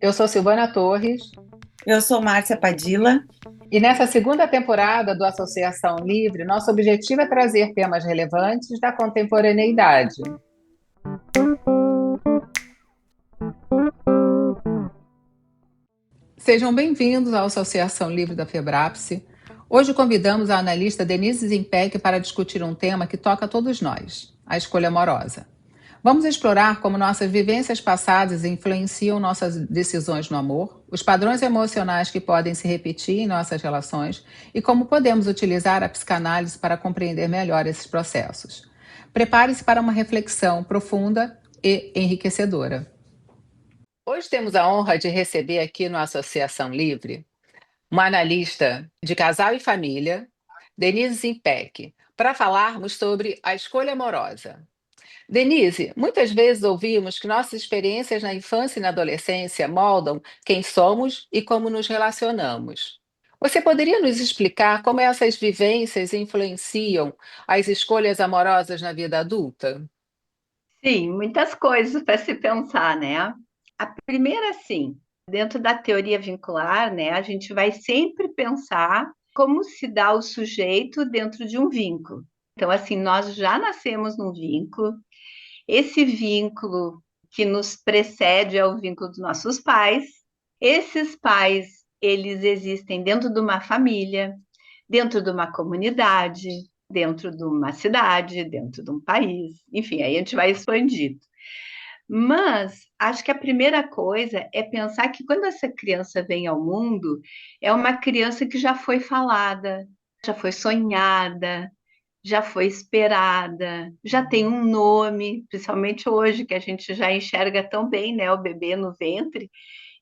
Eu sou Silvana Torres Eu sou Márcia Padilla. e nessa segunda temporada do Associação Livre, nosso objetivo é trazer temas relevantes da contemporaneidade. Sejam bem-vindos à Associação Livre da Febrapse. Hoje convidamos a analista Denise Zimpec para discutir um tema que toca a todos nós, a escolha amorosa. Vamos explorar como nossas vivências passadas influenciam nossas decisões no amor, os padrões emocionais que podem se repetir em nossas relações e como podemos utilizar a psicanálise para compreender melhor esses processos. Prepare-se para uma reflexão profunda e enriquecedora. Hoje temos a honra de receber aqui no Associação Livre uma analista de casal e família, Denise Zimpec, para falarmos sobre a escolha amorosa. Denise, muitas vezes ouvimos que nossas experiências na infância e na adolescência moldam quem somos e como nos relacionamos. Você poderia nos explicar como essas vivências influenciam as escolhas amorosas na vida adulta? Sim, muitas coisas para se pensar, né? A primeira, sim, dentro da teoria vincular, né, a gente vai sempre pensar como se dá o sujeito dentro de um vínculo. Então, assim, nós já nascemos num vínculo, esse vínculo que nos precede é o vínculo dos nossos pais. Esses pais, eles existem dentro de uma família, dentro de uma comunidade, dentro de uma cidade, dentro de um país, enfim, aí a gente vai expandindo. Mas acho que a primeira coisa é pensar que quando essa criança vem ao mundo, é uma criança que já foi falada, já foi sonhada, já foi esperada, já tem um nome, principalmente hoje que a gente já enxerga tão bem, né, o bebê no ventre.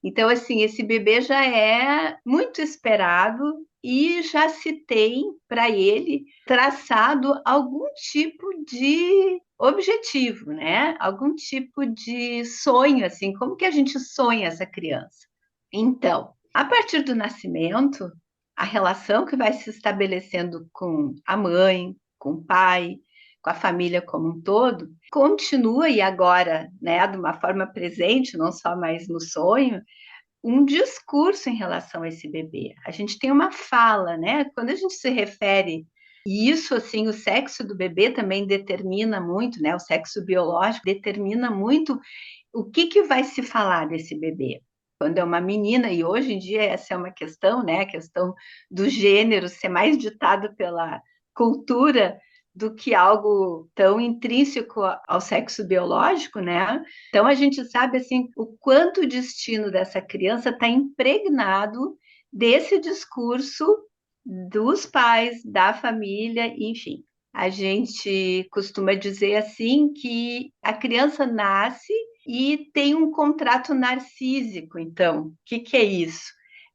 Então, assim, esse bebê já é muito esperado e já se tem para ele traçado algum tipo de objetivo, né? Algum tipo de sonho, assim, como que a gente sonha essa criança? Então, a partir do nascimento, a relação que vai se estabelecendo com a mãe, com o pai, com a família como um todo, continua e agora, né, de uma forma presente, não só mais no sonho, um discurso em relação a esse bebê. A gente tem uma fala, né? Quando a gente se refere e isso, assim, o sexo do bebê também determina muito, né? O sexo biológico determina muito o que vai se falar desse bebê. Quando é uma menina, e hoje em dia essa é uma questão, né? A questão do gênero ser mais ditado pela cultura do que algo tão intrínseco ao sexo biológico, né? Então a gente sabe assim o quanto o destino dessa criança está impregnado desse discurso dos pais, da família, enfim. A gente costuma dizer assim que a criança nasce e tem um contrato narcísico. Então, o que é isso?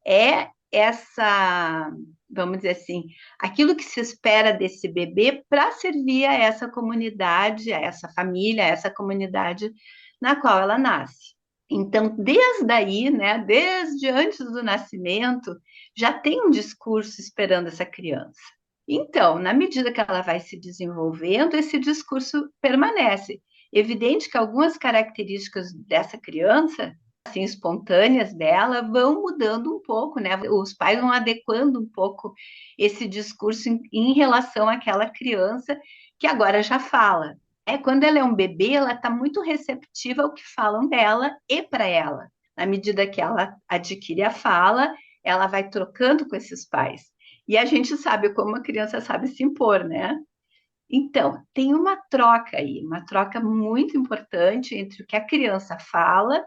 É essa, vamos dizer assim, aquilo que se espera desse bebê para servir a essa comunidade, a essa família, a essa comunidade na qual ela nasce. Então, desde aí, né, desde antes do nascimento, já tem um discurso esperando essa criança. Então, na medida que ela vai se desenvolvendo, esse discurso permanece. Evidente que algumas características dessa criança, assim, espontâneas dela, vão mudando um pouco, né? Os pais vão adequando um pouco esse discurso em relação àquela criança que agora já fala. Quando ela é um bebê, ela está muito receptiva ao que falam dela e para ela. Na medida que ela adquire a fala, ela vai trocando com esses pais. E a gente sabe como a criança sabe se impor, né? Então, tem uma troca aí, uma troca muito importante entre o que a criança fala,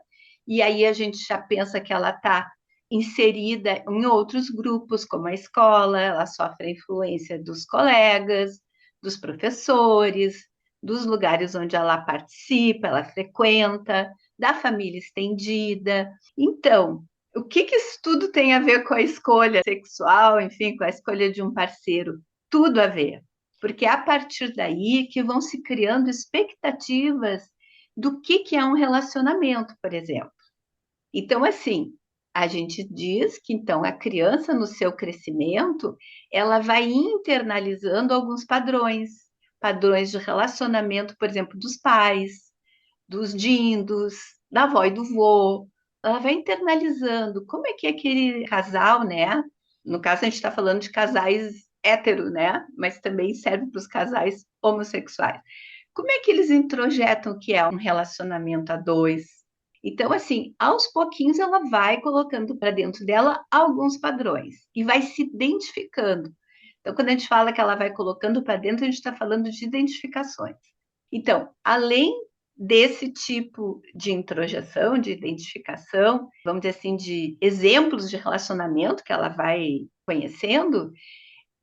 e aí a gente já pensa que ela está inserida em outros grupos, como a escola, ela sofre a influência dos colegas, dos professores, dos lugares onde ela participa, ela frequenta, da família estendida. Então, o que isso tudo tem a ver com a escolha sexual, enfim, com a escolha de um parceiro? Tudo a ver, porque é a partir daí que vão se criando expectativas do que é um relacionamento, por exemplo. Então, assim, a gente diz que então a criança no seu crescimento, ela vai internalizando alguns padrões, padrões de relacionamento, por exemplo, dos pais, dos dindos, da avó e do vô, ela vai internalizando como é que aquele casal, né? No caso, a gente está falando de casais hétero, né? Mas também serve para os casais homossexuais. Como é que eles introjetam o que é um relacionamento a dois? Então, assim, aos pouquinhos ela vai colocando para dentro dela alguns padrões e vai se identificando. Então, quando a gente fala que ela vai colocando para dentro, a gente está falando de identificações. Então, além desse tipo de introjeção, de identificação, vamos dizer assim, de exemplos de relacionamento que ela vai conhecendo,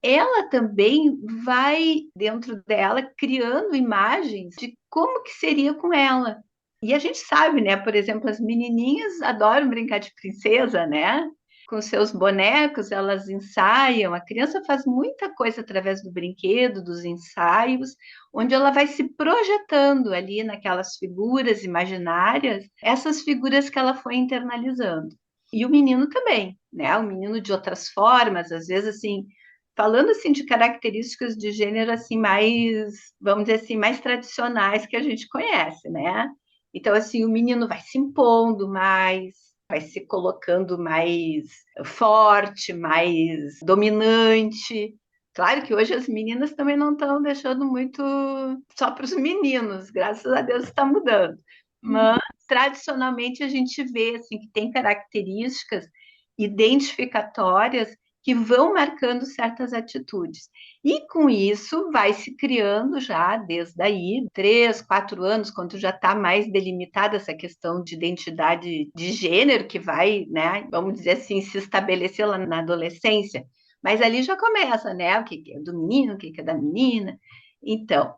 ela também vai dentro dela criando imagens de como que seria com ela. E a gente sabe, né? Por exemplo, as menininhas adoram brincar de princesa, né? Com seus bonecos, elas ensaiam. A criança faz muita coisa através do brinquedo, dos ensaios, onde ela vai se projetando ali naquelas figuras imaginárias, essas figuras que ela foi internalizando. E o menino também, né? O menino de outras formas, às vezes assim, falando assim de características de gênero assim mais, vamos dizer assim, mais tradicionais que a gente conhece, né? Então assim, o menino vai se impondo mais, vai se colocando mais forte, mais dominante. Claro que hoje as meninas também não estão deixando muito só para os meninos, graças a Deus está mudando. Mas tradicionalmente a gente vê assim que tem características identificatórias que vão marcando certas atitudes. E com isso vai se criando já, desde aí, 3, 4 anos, quando já está mais delimitada essa questão de identidade de gênero, que vai, né, vamos dizer assim, se estabelecer lá na adolescência. Mas ali já começa, né? O que é do menino, o que é da menina. Então,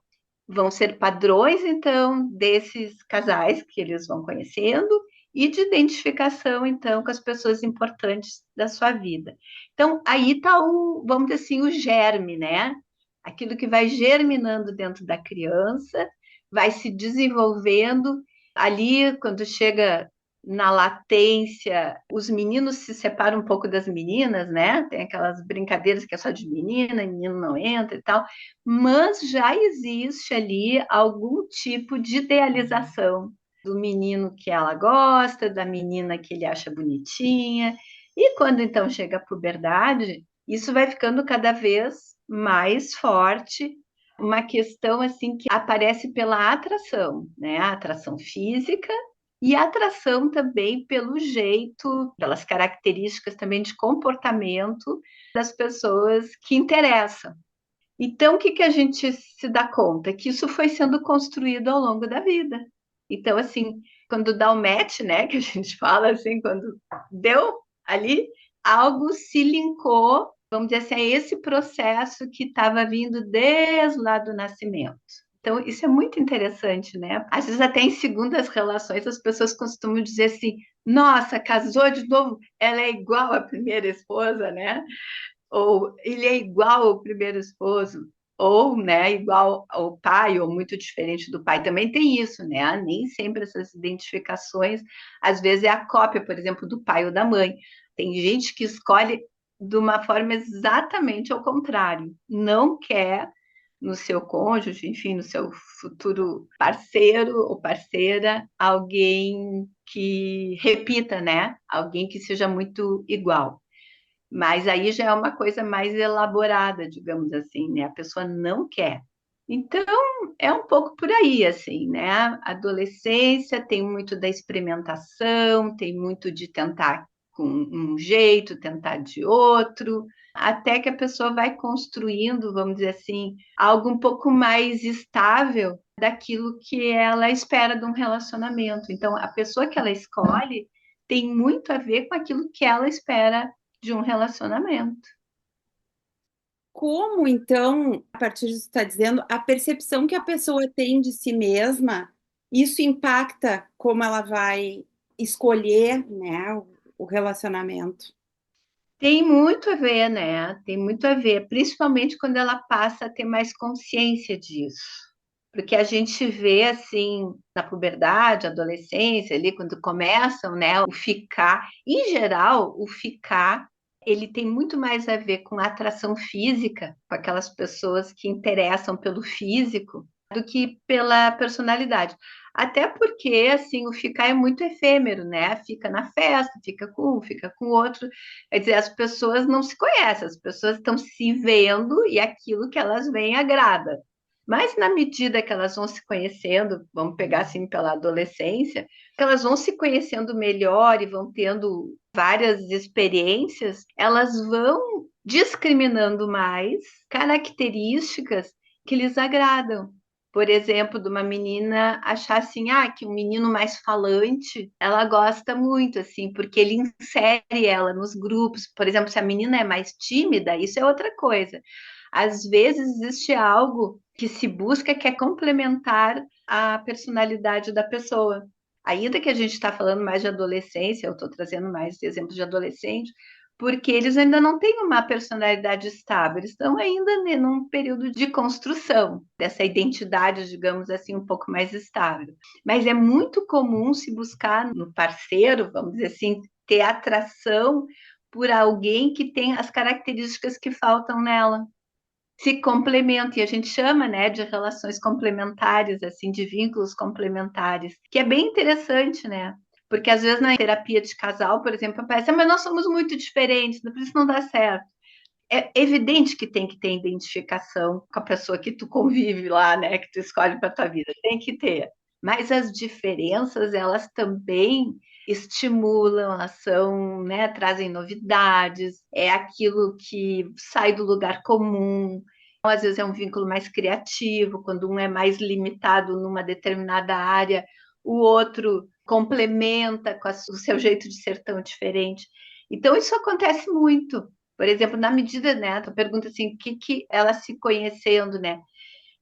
vão ser padrões, então, desses casais que eles vão conhecendo e de identificação, então, com as pessoas importantes da sua vida. Então, aí está o, vamos dizer assim, o germe, né? Aquilo que vai germinando dentro da criança, vai se desenvolvendo. Ali, quando chega na latência, os meninos se separam um pouco das meninas, né? Tem aquelas brincadeiras que é só de menina, e menino não entra e tal, mas já existe ali algum tipo de idealização do menino que ela gosta, da menina que ele acha bonitinha. E quando então chega a puberdade, isso vai ficando cada vez mais forte, uma questão assim que aparece pela atração, né? A atração física e a atração também pelo jeito, pelas características também de comportamento das pessoas que interessam. Então, o que que a gente se dá conta? Que isso foi sendo construído ao longo da vida. Então, assim, quando dá o match, né, que a gente fala assim, quando deu ali, algo se linkou, vamos dizer assim, a esse processo que estava vindo desde lá do nascimento. Então, isso é muito interessante, né? Às vezes, até em segundas relações, as pessoas costumam dizer assim: nossa, casou de novo, ela é igual à primeira esposa, né? Ou ele é igual ao primeiro esposo, ou, né, igual ao pai, ou muito diferente do pai. Também tem isso, né? Nem sempre essas identificações, às vezes é a cópia, por exemplo, do pai ou da mãe. Tem gente que escolhe de uma forma exatamente ao contrário, não quer no seu cônjuge, enfim, no seu futuro parceiro ou parceira, alguém que repita, né? Alguém que seja muito igual. Mas aí já é uma coisa mais elaborada, digamos assim, né? A pessoa não quer. Então, é um pouco por aí, assim, né? A adolescência tem muito da experimentação, tem muito de tentar com um jeito, tentar de outro, até que a pessoa vai construindo, vamos dizer assim, algo um pouco mais estável daquilo que ela espera de um relacionamento. Então, a pessoa que ela escolhe tem muito a ver com aquilo que ela espera de um relacionamento. Como, então, a partir disso que está dizendo, a percepção que a pessoa tem de si mesma, isso impacta como ela vai escolher, né, o relacionamento? Tem muito a ver, né? Tem muito a ver, principalmente quando ela passa a ter mais consciência disso. Porque a gente vê, assim, na puberdade, adolescência, ali, quando começam, né, o ficar. Em geral, o ficar, ele tem muito mais a ver com a atração física, com aquelas pessoas que interessam pelo físico, do que pela personalidade. Até porque, assim, o ficar é muito efêmero, né? Fica na festa, fica com um, fica com o outro. Quer dizer, as pessoas não se conhecem, as pessoas estão se vendo e aquilo que elas veem agrada. Mas na medida que elas vão se conhecendo, vamos pegar assim pela adolescência, que elas vão se conhecendo melhor e vão tendo várias experiências, elas vão discriminando mais características que lhes agradam. Por exemplo, de uma menina achar assim, que um menino mais falante, ela gosta muito, assim, porque ele insere ela nos grupos. Por exemplo, se a menina é mais tímida, isso é outra coisa. Às vezes existe algo que se busca que é complementar a personalidade da pessoa. Ainda que a gente está falando mais de adolescência, eu estou trazendo mais exemplos de adolescente, porque eles ainda não têm uma personalidade estável, eles estão ainda num período de construção dessa identidade, digamos assim, um pouco mais estável. Mas é muito comum se buscar no parceiro, vamos dizer assim, ter atração por alguém que tem as características que faltam nela. Se complementam, e a gente chama, né, de relações complementares, assim, de vínculos complementares, que é bem interessante, né? Porque às vezes na terapia de casal, por exemplo, aparece, mas nós somos muito diferentes, por isso não dá certo. É evidente que tem que ter identificação com a pessoa que tu convive lá, né, que tu escolhe para tua vida, tem que ter. Mas as diferenças, elas também estimulam, elas são, né, trazem novidades, é aquilo que sai do lugar comum. Às vezes é um vínculo mais criativo, quando um é mais limitado numa determinada área, o outro complementa com o seu jeito de ser tão diferente. Então, isso acontece muito. Por exemplo, na medida, né, tu pergunta assim, o que ela se conhecendo, né?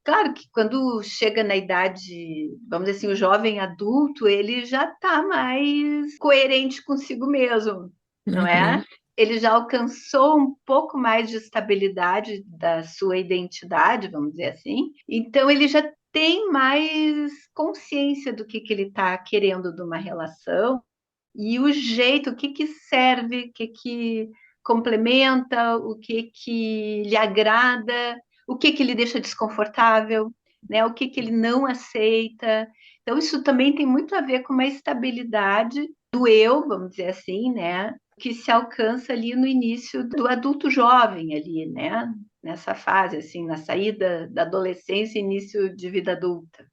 Claro que quando chega na idade, vamos dizer assim, o jovem adulto, ele já está mais coerente consigo mesmo, não é? Uhum. Ele já alcançou um pouco mais de estabilidade da sua identidade, vamos dizer assim. Então ele já tem mais consciência do que ele está querendo de uma relação e o jeito, o que serve, o que complementa, o que lhe agrada, o que lhe deixa desconfortável, né? O que ele não aceita. Então, isso também tem muito a ver com uma estabilidade do eu, vamos dizer assim, né? Que se alcança ali no início do adulto jovem ali, né? Nessa fase, assim, na saída da adolescência e início de vida adulta.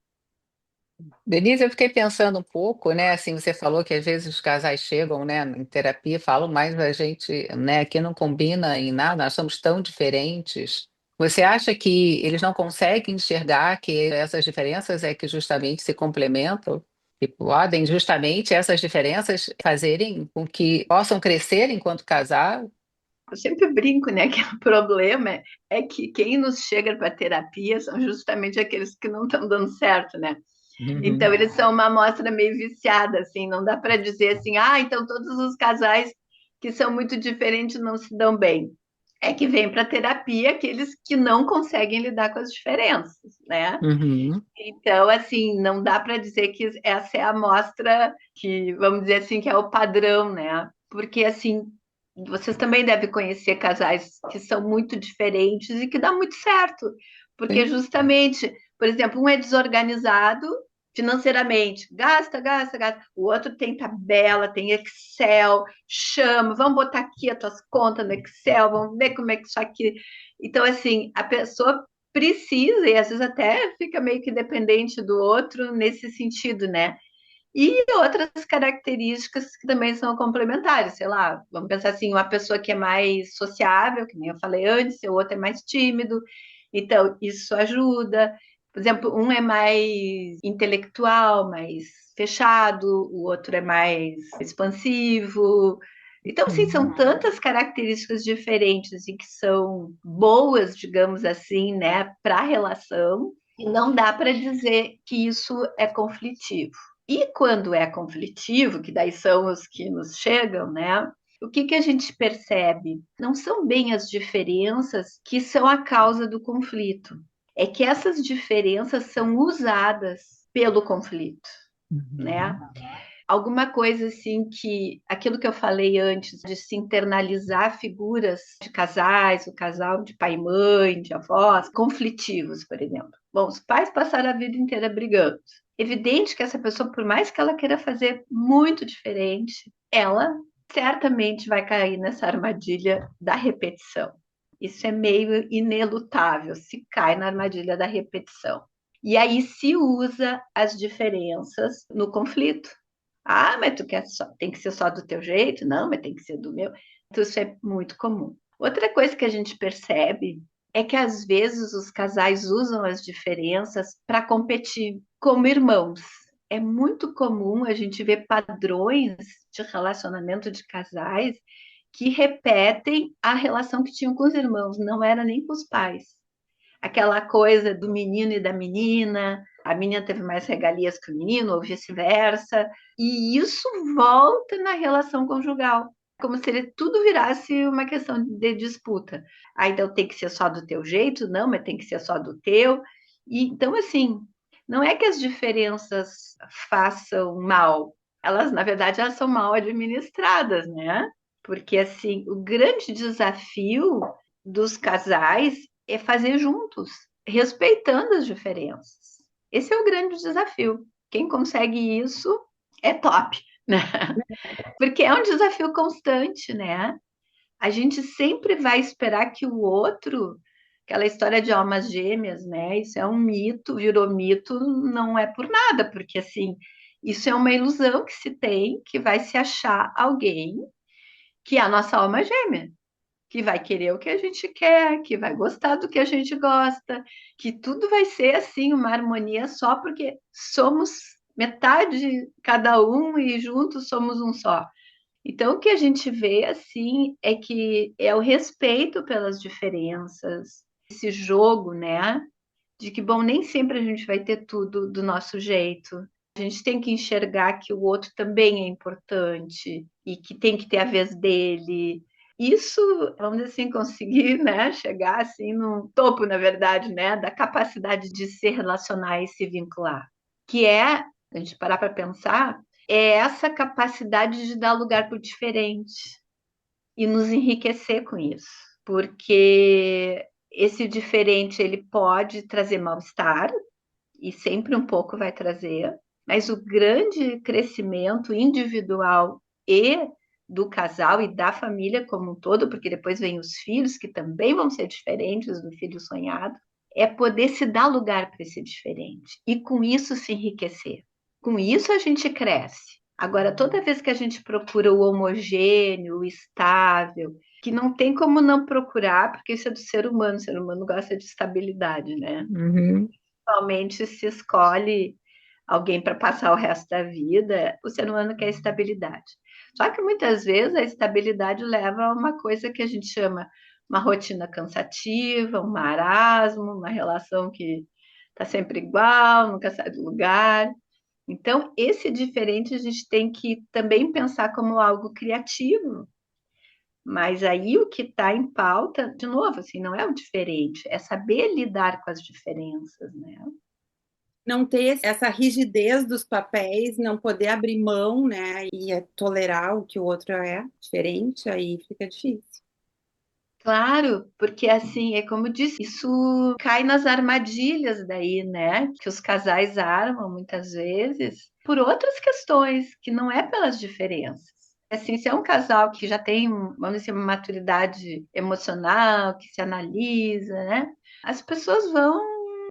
Denise, eu fiquei pensando um pouco, né? Assim, você falou que às vezes os casais chegam, né, em terapia, falam, mas a gente, né, aqui não combina em nada, nós somos tão diferentes. Você acha que eles não conseguem enxergar que essas diferenças é que justamente se complementam e podem justamente essas diferenças fazerem com que possam crescer enquanto casal? Eu sempre brinco, né, que o problema é que quem nos chega para terapia são justamente aqueles que não estão dando certo, né? Uhum. Então eles são uma amostra meio viciada, assim, não dá para dizer assim, então todos os casais que são muito diferentes não se dão bem. É que vem para terapia aqueles que não conseguem lidar com as diferenças, né? Uhum. Então, assim, não dá para dizer que essa é a amostra que, vamos dizer assim, que é o padrão, né? Porque, assim, vocês também devem conhecer casais que são muito diferentes e que dá muito certo. Porque, Sim. justamente, por exemplo, um é desorganizado financeiramente, gasta, gasta, gasta. O outro tem tabela, tem Excel, chama, vamos botar aqui as tuas contas no Excel, vamos ver como é que isso aqui. Então, assim, a pessoa precisa, e às vezes até fica meio que dependente do outro nesse sentido, né? E outras características que também são complementares, sei lá, vamos pensar assim, uma pessoa que é mais sociável, que nem eu falei antes, o outro é mais tímido, então isso ajuda. Por exemplo, um é mais intelectual, mais fechado, o outro é mais expansivo. Então, sim, são Uhum. tantas características diferentes e que são boas, digamos assim, né, para a relação, e não dá para dizer que isso é conflitivo. E quando é conflitivo, que daí são os que nos chegam, né? O que a gente percebe? Não são bem as diferenças que são a causa do conflito. É que essas diferenças são usadas pelo conflito, né? Uhum. Alguma coisa assim que aquilo que eu falei antes de se internalizar figuras de casais, o casal de pai e mãe, de avós, conflitivos, por exemplo. Bom, os pais passaram a vida inteira brigando. Evidente que essa pessoa, por mais que ela queira fazer muito diferente, ela certamente vai cair nessa armadilha da repetição. Isso é meio inelutável, se cai na armadilha da repetição. E aí se usa as diferenças no conflito. Ah, mas tu quer só, tem que ser só do teu jeito? Não, mas tem que ser do meu. Então, isso é muito comum. Outra coisa que a gente percebe é que às vezes os casais usam as diferenças para competir como irmãos. É muito comum a gente ver padrões de relacionamento de casais que repetem a relação que tinham com os irmãos, não era nem com os pais. Aquela coisa do menino e da menina, a menina teve mais regalias que o menino, ou vice-versa, e isso volta na relação conjugal, como se ele tudo virasse uma questão de disputa. Aí então tem que ser só do teu jeito, não, mas tem que ser só do teu. E então assim, não é que as diferenças façam mal, elas na verdade elas são mal administradas, né? Porque assim, o grande desafio dos casais é fazer juntos, respeitando as diferenças. Esse é o grande desafio. Quem consegue isso é top, né? Porque é um desafio constante, né? A gente sempre vai esperar que o outro, aquela história de almas gêmeas, né? Isso é um mito, virou mito, não é por nada, porque assim, isso é uma ilusão que se tem, que vai se achar alguém que é a nossa alma gêmea, que vai querer o que a gente quer, que vai gostar do que a gente gosta, que tudo vai ser assim uma harmonia só porque somos metade cada um e juntos somos um só. Então o que a gente vê assim é que é o respeito pelas diferenças, esse jogo, né? De que bom, nem sempre a gente vai ter tudo do nosso jeito. A gente tem que enxergar que o outro também é importante e que tem que ter a vez dele. Isso, vamos dizer assim, conseguir, né, chegar assim no topo, na verdade, né, da capacidade de se relacionar e se vincular, que é, a gente parar para pensar, é essa capacidade de dar lugar para o diferente e nos enriquecer com isso, porque esse diferente ele pode trazer mal-estar e sempre um pouco vai trazer, mas o grande crescimento individual e do casal e da família como um todo, porque depois vem os filhos que também vão ser diferentes do filho sonhado, é poder se dar lugar para esse diferente e com isso se enriquecer. Com isso a gente cresce. Agora, toda vez que a gente procura o homogêneo, o estável, que não tem como não procurar, porque isso é do ser humano gosta de estabilidade, né? Uhum. Realmente se escolhe alguém para passar o resto da vida, o ser humano quer estabilidade. Só que muitas vezes a estabilidade leva a uma coisa que a gente chama uma rotina cansativa, um marasmo, uma relação que está sempre igual, nunca sai do lugar. Então, esse diferente a gente tem que também pensar como algo criativo. Mas aí o que está em pauta, de novo, assim, não é o diferente, é saber lidar com as diferenças, né? Não ter essa rigidez dos papéis, não poder abrir mão, né, e tolerar o que o outro é diferente, aí fica difícil. Claro, porque assim, é como eu disse, isso cai nas armadilhas daí, né? Que os casais armam muitas vezes por outras questões, que não é pelas diferenças. Assim, se é um casal que já tem, vamos dizer, uma maturidade emocional, que se analisa, né? As pessoas vão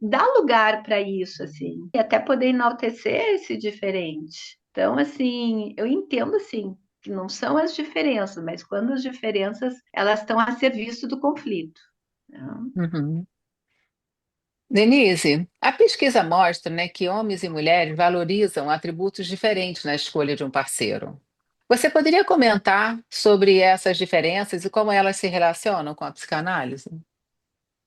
dar lugar para isso, assim, e até poder enaltecer esse diferente. Então, assim, eu entendo, assim, que não são as diferenças, mas quando as diferenças elas estão a serviço do conflito, né? Uhum. Denise, a pesquisa mostra, né, que homens e mulheres valorizam atributos diferentes na escolha de um parceiro. Você poderia comentar sobre essas diferenças e como elas se relacionam com a psicanálise?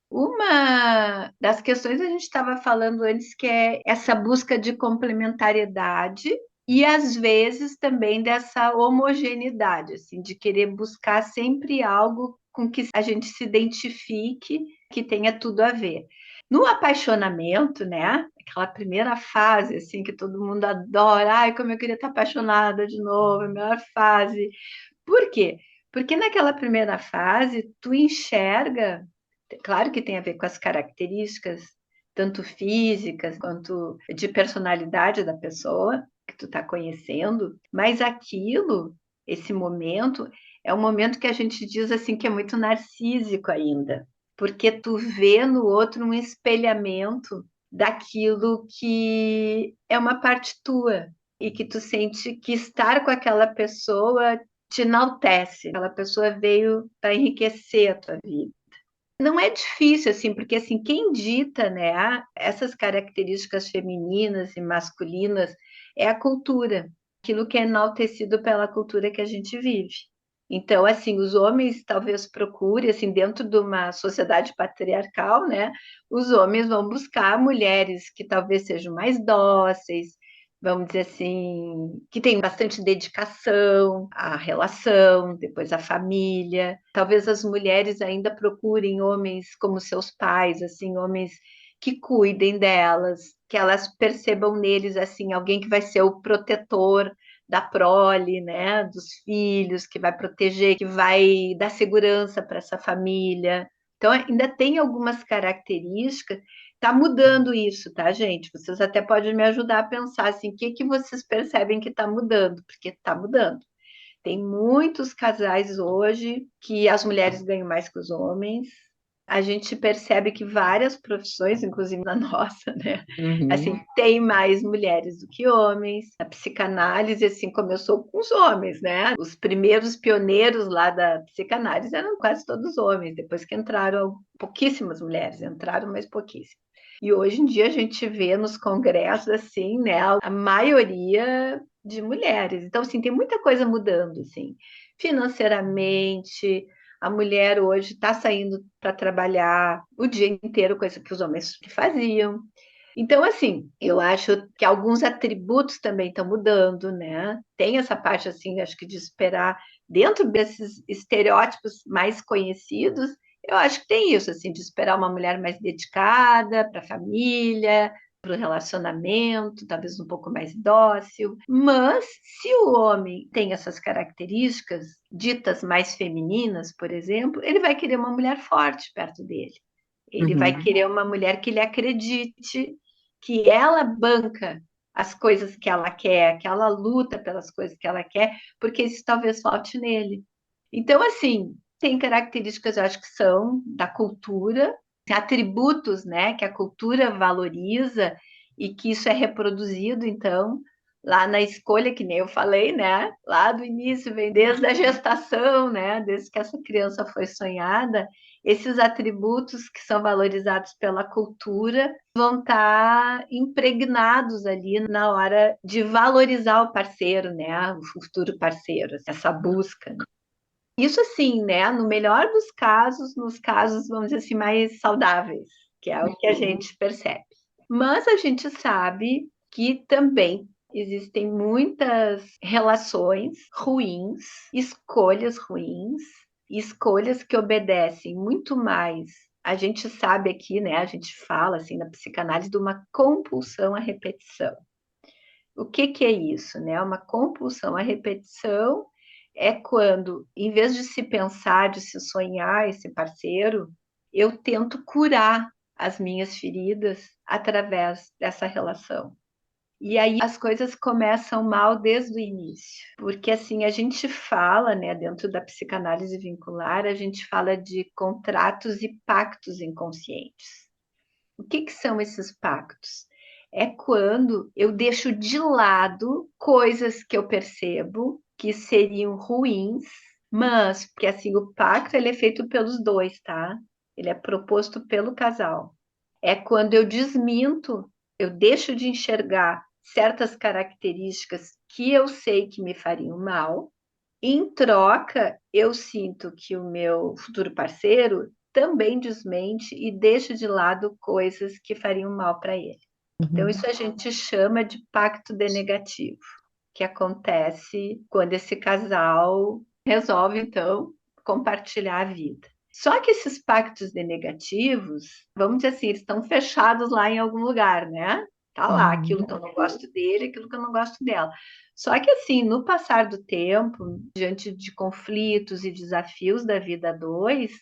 Uma das questões a gente estava falando antes, que é essa busca de complementariedade e às vezes também dessa homogeneidade, assim, de querer buscar sempre algo com que a gente se identifique, que tenha tudo a ver. No apaixonamento, né? Aquela primeira fase, assim, que todo mundo adora. Ai, como eu queria estar apaixonada de novo, a melhor fase. Por quê? Porque naquela primeira fase, tu enxerga, claro que tem a ver com as características tanto físicas quanto de personalidade da pessoa que tu está conhecendo, mas esse momento, é um momento que a gente diz assim que é muito narcísico ainda, porque tu vê no outro um espelhamento daquilo que é uma parte tua e que tu sente que estar com aquela pessoa te enaltece. Aquela pessoa veio para enriquecer a tua vida. Não é difícil, assim, porque assim, quem dita, né, essas características femininas e masculinas é a cultura, aquilo que é enaltecido pela cultura que a gente vive. Então, assim, os homens talvez procurem, assim, dentro de uma sociedade patriarcal, né, os homens vão buscar mulheres que talvez sejam mais dóceis, vamos dizer assim, que tem bastante dedicação à relação, depois à família. Talvez as mulheres ainda procurem homens como seus pais, assim, homens que cuidem delas, que elas percebam neles assim alguém que vai ser o protetor da prole, né, dos filhos, que vai proteger, que vai dar segurança para essa família. Então ainda tem algumas características. Tá mudando isso, tá, gente? Vocês até podem me ajudar a pensar assim, o que que vocês percebem que está mudando? Porque está mudando. Tem muitos casais hoje que as mulheres ganham mais que os homens. A gente percebe que várias profissões, inclusive na nossa, né? Assim, tem mais mulheres do que homens. A psicanálise, assim, começou com os homens, né? Os primeiros pioneiros lá da psicanálise eram quase todos homens. Depois que entraram, pouquíssimas mulheres entraram, mas pouquíssimas. E hoje em dia a gente vê nos congressos, assim, né? A maioria de mulheres. Então, assim, tem muita coisa mudando, assim, financeiramente. A mulher hoje está saindo para trabalhar o dia inteiro, coisa que os homens faziam. Então, assim, eu acho que alguns atributos também estão mudando, né? Tem essa parte, assim, acho que de esperar dentro desses estereótipos mais conhecidos, eu acho que tem isso, assim, de esperar uma mulher mais dedicada para a família, para o relacionamento, talvez um pouco mais dócil. Mas se o homem tem essas características ditas mais femininas, por exemplo, ele vai querer uma mulher forte perto dele. Ele vai querer uma mulher que ele acredite que ela banca as coisas que ela quer, que ela luta pelas coisas que ela quer, porque isso talvez falte nele. Então, assim, tem características, eu acho que são da cultura, atributos, né, que a cultura valoriza e que isso é reproduzido, então, lá na escolha, que nem eu falei, né, lá do início, vem desde a gestação, né, desde que essa criança foi sonhada, esses atributos que são valorizados pela cultura vão estar impregnados ali na hora de valorizar o parceiro, né, o futuro parceiro, essa busca, né? Isso assim, né? No melhor dos casos, nos casos, vamos dizer assim, mais saudáveis, que é o que a gente percebe. Mas a gente sabe que também existem muitas relações ruins, escolhas que obedecem muito mais. A gente sabe aqui, né? A gente fala assim na psicanálise de uma compulsão à repetição. O que que é isso, né? Uma compulsão à repetição é quando, em vez de se pensar, de se sonhar esse parceiro, eu tento curar as minhas feridas através dessa relação. E aí as coisas começam mal desde o início, porque assim a gente fala, né, dentro da psicanálise vincular, a gente fala de contratos e pactos inconscientes. O que que são esses pactos? É quando eu deixo de lado coisas que eu percebo que seriam ruins, mas porque assim o pacto ele é feito pelos dois, tá? Ele é proposto pelo casal. É quando eu desminto, eu deixo de enxergar certas características que eu sei que me fariam mal. Em troca, eu sinto que o meu futuro parceiro também desmente e deixa de lado coisas que fariam mal para ele. Então, isso a gente chama de pacto denegativo, que acontece quando esse casal resolve, então, compartilhar a vida. Só que esses pactos denegativos, vamos dizer assim, eles estão fechados lá em algum lugar, né? Tá lá, aquilo que eu não gosto dele, aquilo que eu não gosto dela. Só que assim, no passar do tempo, diante de conflitos e desafios da vida a dois,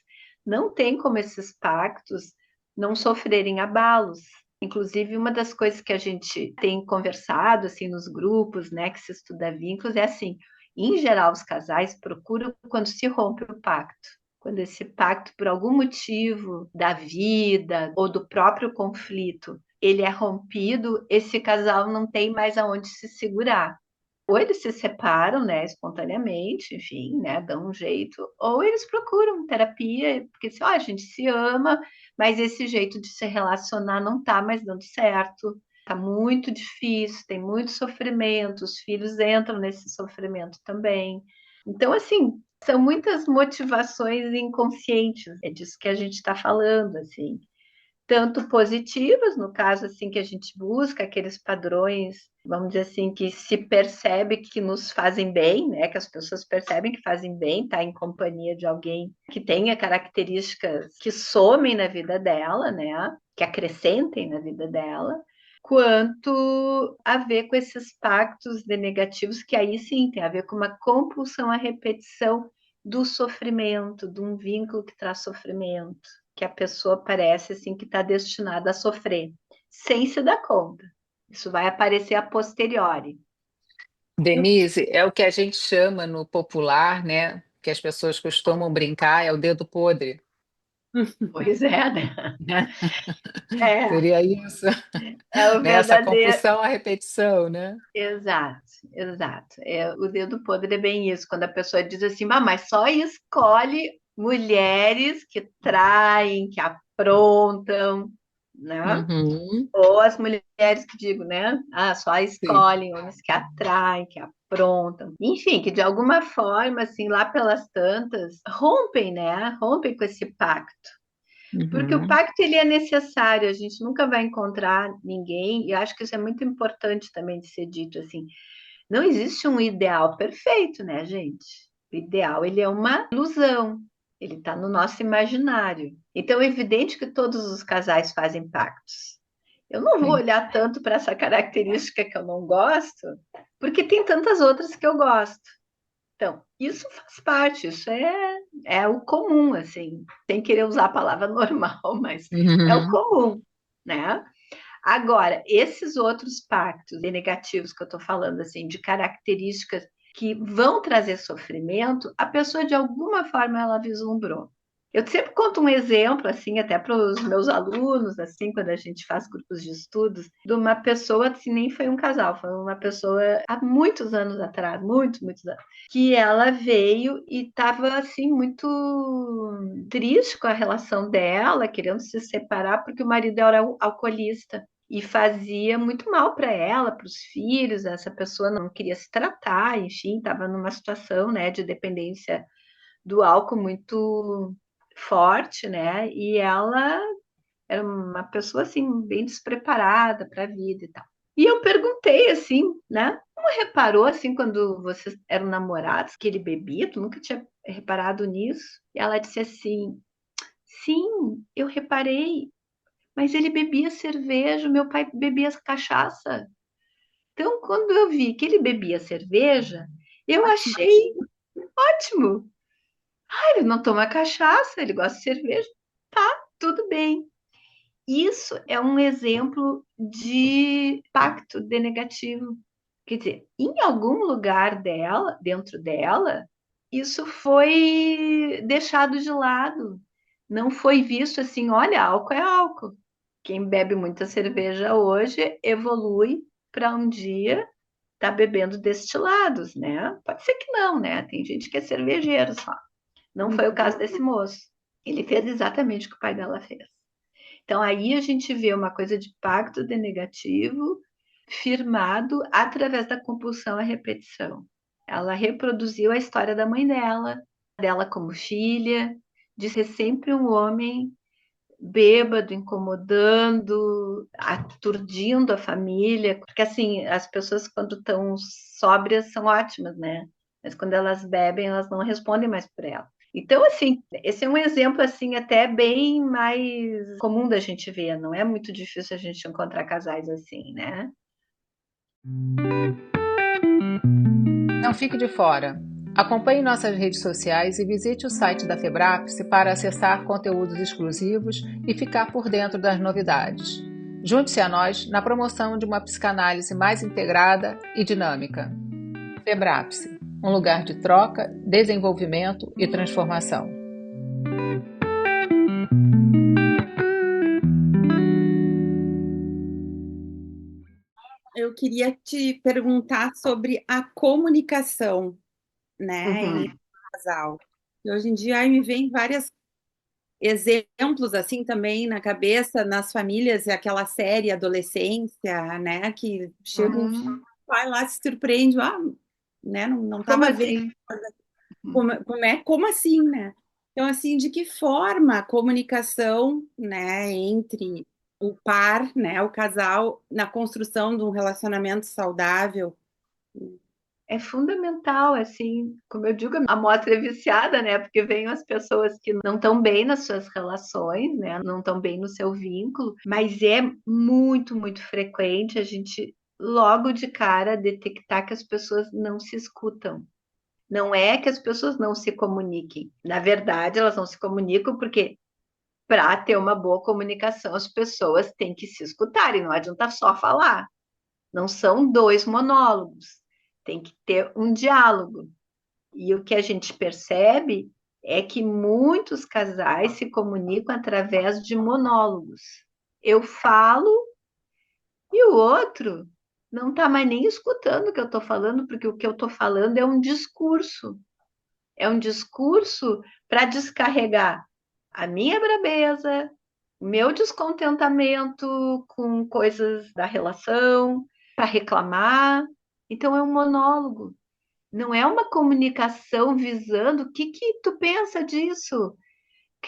não tem como esses pactos não sofrerem abalos. Inclusive, uma das coisas que a gente tem conversado assim nos grupos, né, que se estuda vínculos, é assim, em geral, os casais procuram quando se rompe o pacto. Quando esse pacto, por algum motivo da vida ou do próprio conflito, ele é rompido, esse casal não tem mais aonde se segurar. Ou eles se separam, né, espontaneamente, enfim, né, dão um jeito, ou eles procuram terapia, porque assim, ó, a gente se ama, mas esse jeito de se relacionar não tá mais dando certo, tá muito difícil, tem muito sofrimento, os filhos entram nesse sofrimento também. Então, assim, são muitas motivações inconscientes, é disso que a gente está falando, assim, tanto positivas, no caso assim que a gente busca aqueles padrões, vamos dizer assim, que se percebe que nos fazem bem, né? Que as pessoas percebem que fazem bem estar em companhia de alguém que tenha características que somem na vida dela, né? Que acrescentem na vida dela, quanto a ver com esses pactos de negativos que aí sim tem a ver com uma compulsão à repetição do sofrimento, de um vínculo que traz sofrimento, que a pessoa parece assim que está destinada a sofrer, sem se dar conta. Isso vai aparecer a posteriori. Denise, é o que a gente chama no popular, né? Que as pessoas costumam brincar, é o dedo podre. Pois é, né? Né? É, Seria isso, é o né? Essa verdadeiro. compulsão à repetição, né? Exato, exato. É, o dedo podre é bem isso, quando a pessoa diz assim, mas só escolhe mulheres que traem, que aprontam, né? Uhum, Ou as mulheres que digo, né? Ah, só sim. escolhem homens que atraem, que aprontam. Enfim, que de alguma forma, assim, lá pelas tantas, rompem, né? Rompem com esse pacto. Porque o Uhum. pacto, ele é necessário, a gente nunca vai encontrar ninguém, e acho que isso é muito importante também de ser dito, assim. Não existe um ideal perfeito, né, gente? O ideal, ele é uma ilusão. Ele está no nosso imaginário. Então, é evidente que todos os casais fazem pactos. Eu não vou Sim. olhar tanto para essa característica que eu não gosto, porque tem tantas outras que eu gosto. Então, isso faz parte, é o comum, assim, sem querer usar a palavra normal, mas é o Uhum. comum, né? Agora, esses outros pactos negativos que eu estou falando, assim, de características que vão trazer sofrimento, a pessoa, de alguma forma, ela vislumbrou. Eu sempre conto um exemplo, assim, até para os meus alunos, assim, quando a gente faz grupos de estudos, de uma pessoa, assim, nem foi um casal, foi uma pessoa há muitos anos atrás, muitos anos, que ela veio e estava, assim, muito triste com a relação dela, querendo se separar, porque o marido era alcoolista e fazia muito mal para ela, para os filhos. Essa pessoa não queria se tratar, enfim, estava numa situação, né, de dependência do álcool muito forte, né? E ela era uma pessoa assim bem despreparada para a vida e tal. E eu perguntei assim, né? Como reparou assim quando vocês eram namorados que ele bebia? Tu nunca tinha reparado nisso? E ela disse assim: sim, eu reparei, mas ele bebia cerveja, meu pai bebia cachaça. Então, quando eu vi que ele bebia cerveja, eu achei ótimo. Ah, ele não toma cachaça, ele gosta de cerveja. Tá, tudo bem. Isso é um exemplo de pacto de negativo. Quer dizer, em algum lugar dela, dentro dela, isso foi deixado de lado. Não foi visto assim, olha, álcool é álcool. Quem bebe muita cerveja hoje evolui para um dia estar bebendo destilados, né? Pode ser que não, né? Tem gente que é cervejeiro só. Não foi o caso desse moço. Ele fez exatamente o que o pai dela fez. Então aí a gente vê uma coisa de pacto de negativo firmado através da compulsão à repetição. Ela reproduziu a história da mãe dela, dela como filha, de ser sempre um homem bêbado, incomodando, aturdindo a família, porque assim, as pessoas quando estão sóbrias são ótimas, né? Mas quando elas bebem, elas não respondem mais por ela. Então, assim, esse é um exemplo assim até bem mais comum da gente ver, não é muito difícil a gente encontrar casais assim, né? Não fique de fora. Acompanhe nossas redes sociais e visite o site da Febrapse para acessar conteúdos exclusivos e ficar por dentro das novidades. Junte-se a nós na promoção de uma psicanálise mais integrada e dinâmica. Febrapse, um lugar de troca, desenvolvimento e transformação. Eu queria te perguntar sobre a comunicação, né, Uhum. em casal. E hoje em dia aí me vem vários exemplos assim também na cabeça, nas famílias, aquela série Adolescência, né, que chega um filho, vai lá, se surpreende, né, não Como estava vendo, assim? como assim, né? Então, assim, de que forma a comunicação, né, entre o par, né, o casal, na construção de um relacionamento saudável? É fundamental, assim, como eu digo, a amostra é viciada, né? Porque vêm as pessoas que não estão bem nas suas relações, né? Não estão bem no seu vínculo, mas é muito, muito frequente a gente logo de cara detectar que as pessoas não se escutam. Não é que as pessoas não se comuniquem. Na verdade, elas não se comunicam porque para ter uma boa comunicação, as pessoas têm que se escutarem, não adianta só falar. Não são dois monólogos, tem que ter um diálogo. E o que a gente percebe é que muitos casais se comunicam através de monólogos. Eu falo e o outro não está mais nem escutando o que eu estou falando, porque o que eu estou falando é um discurso. É um discurso para descarregar a minha brabeza, o meu descontentamento com coisas da relação, para reclamar. Então é um monólogo. Não é uma comunicação visando o que que tu pensa disso?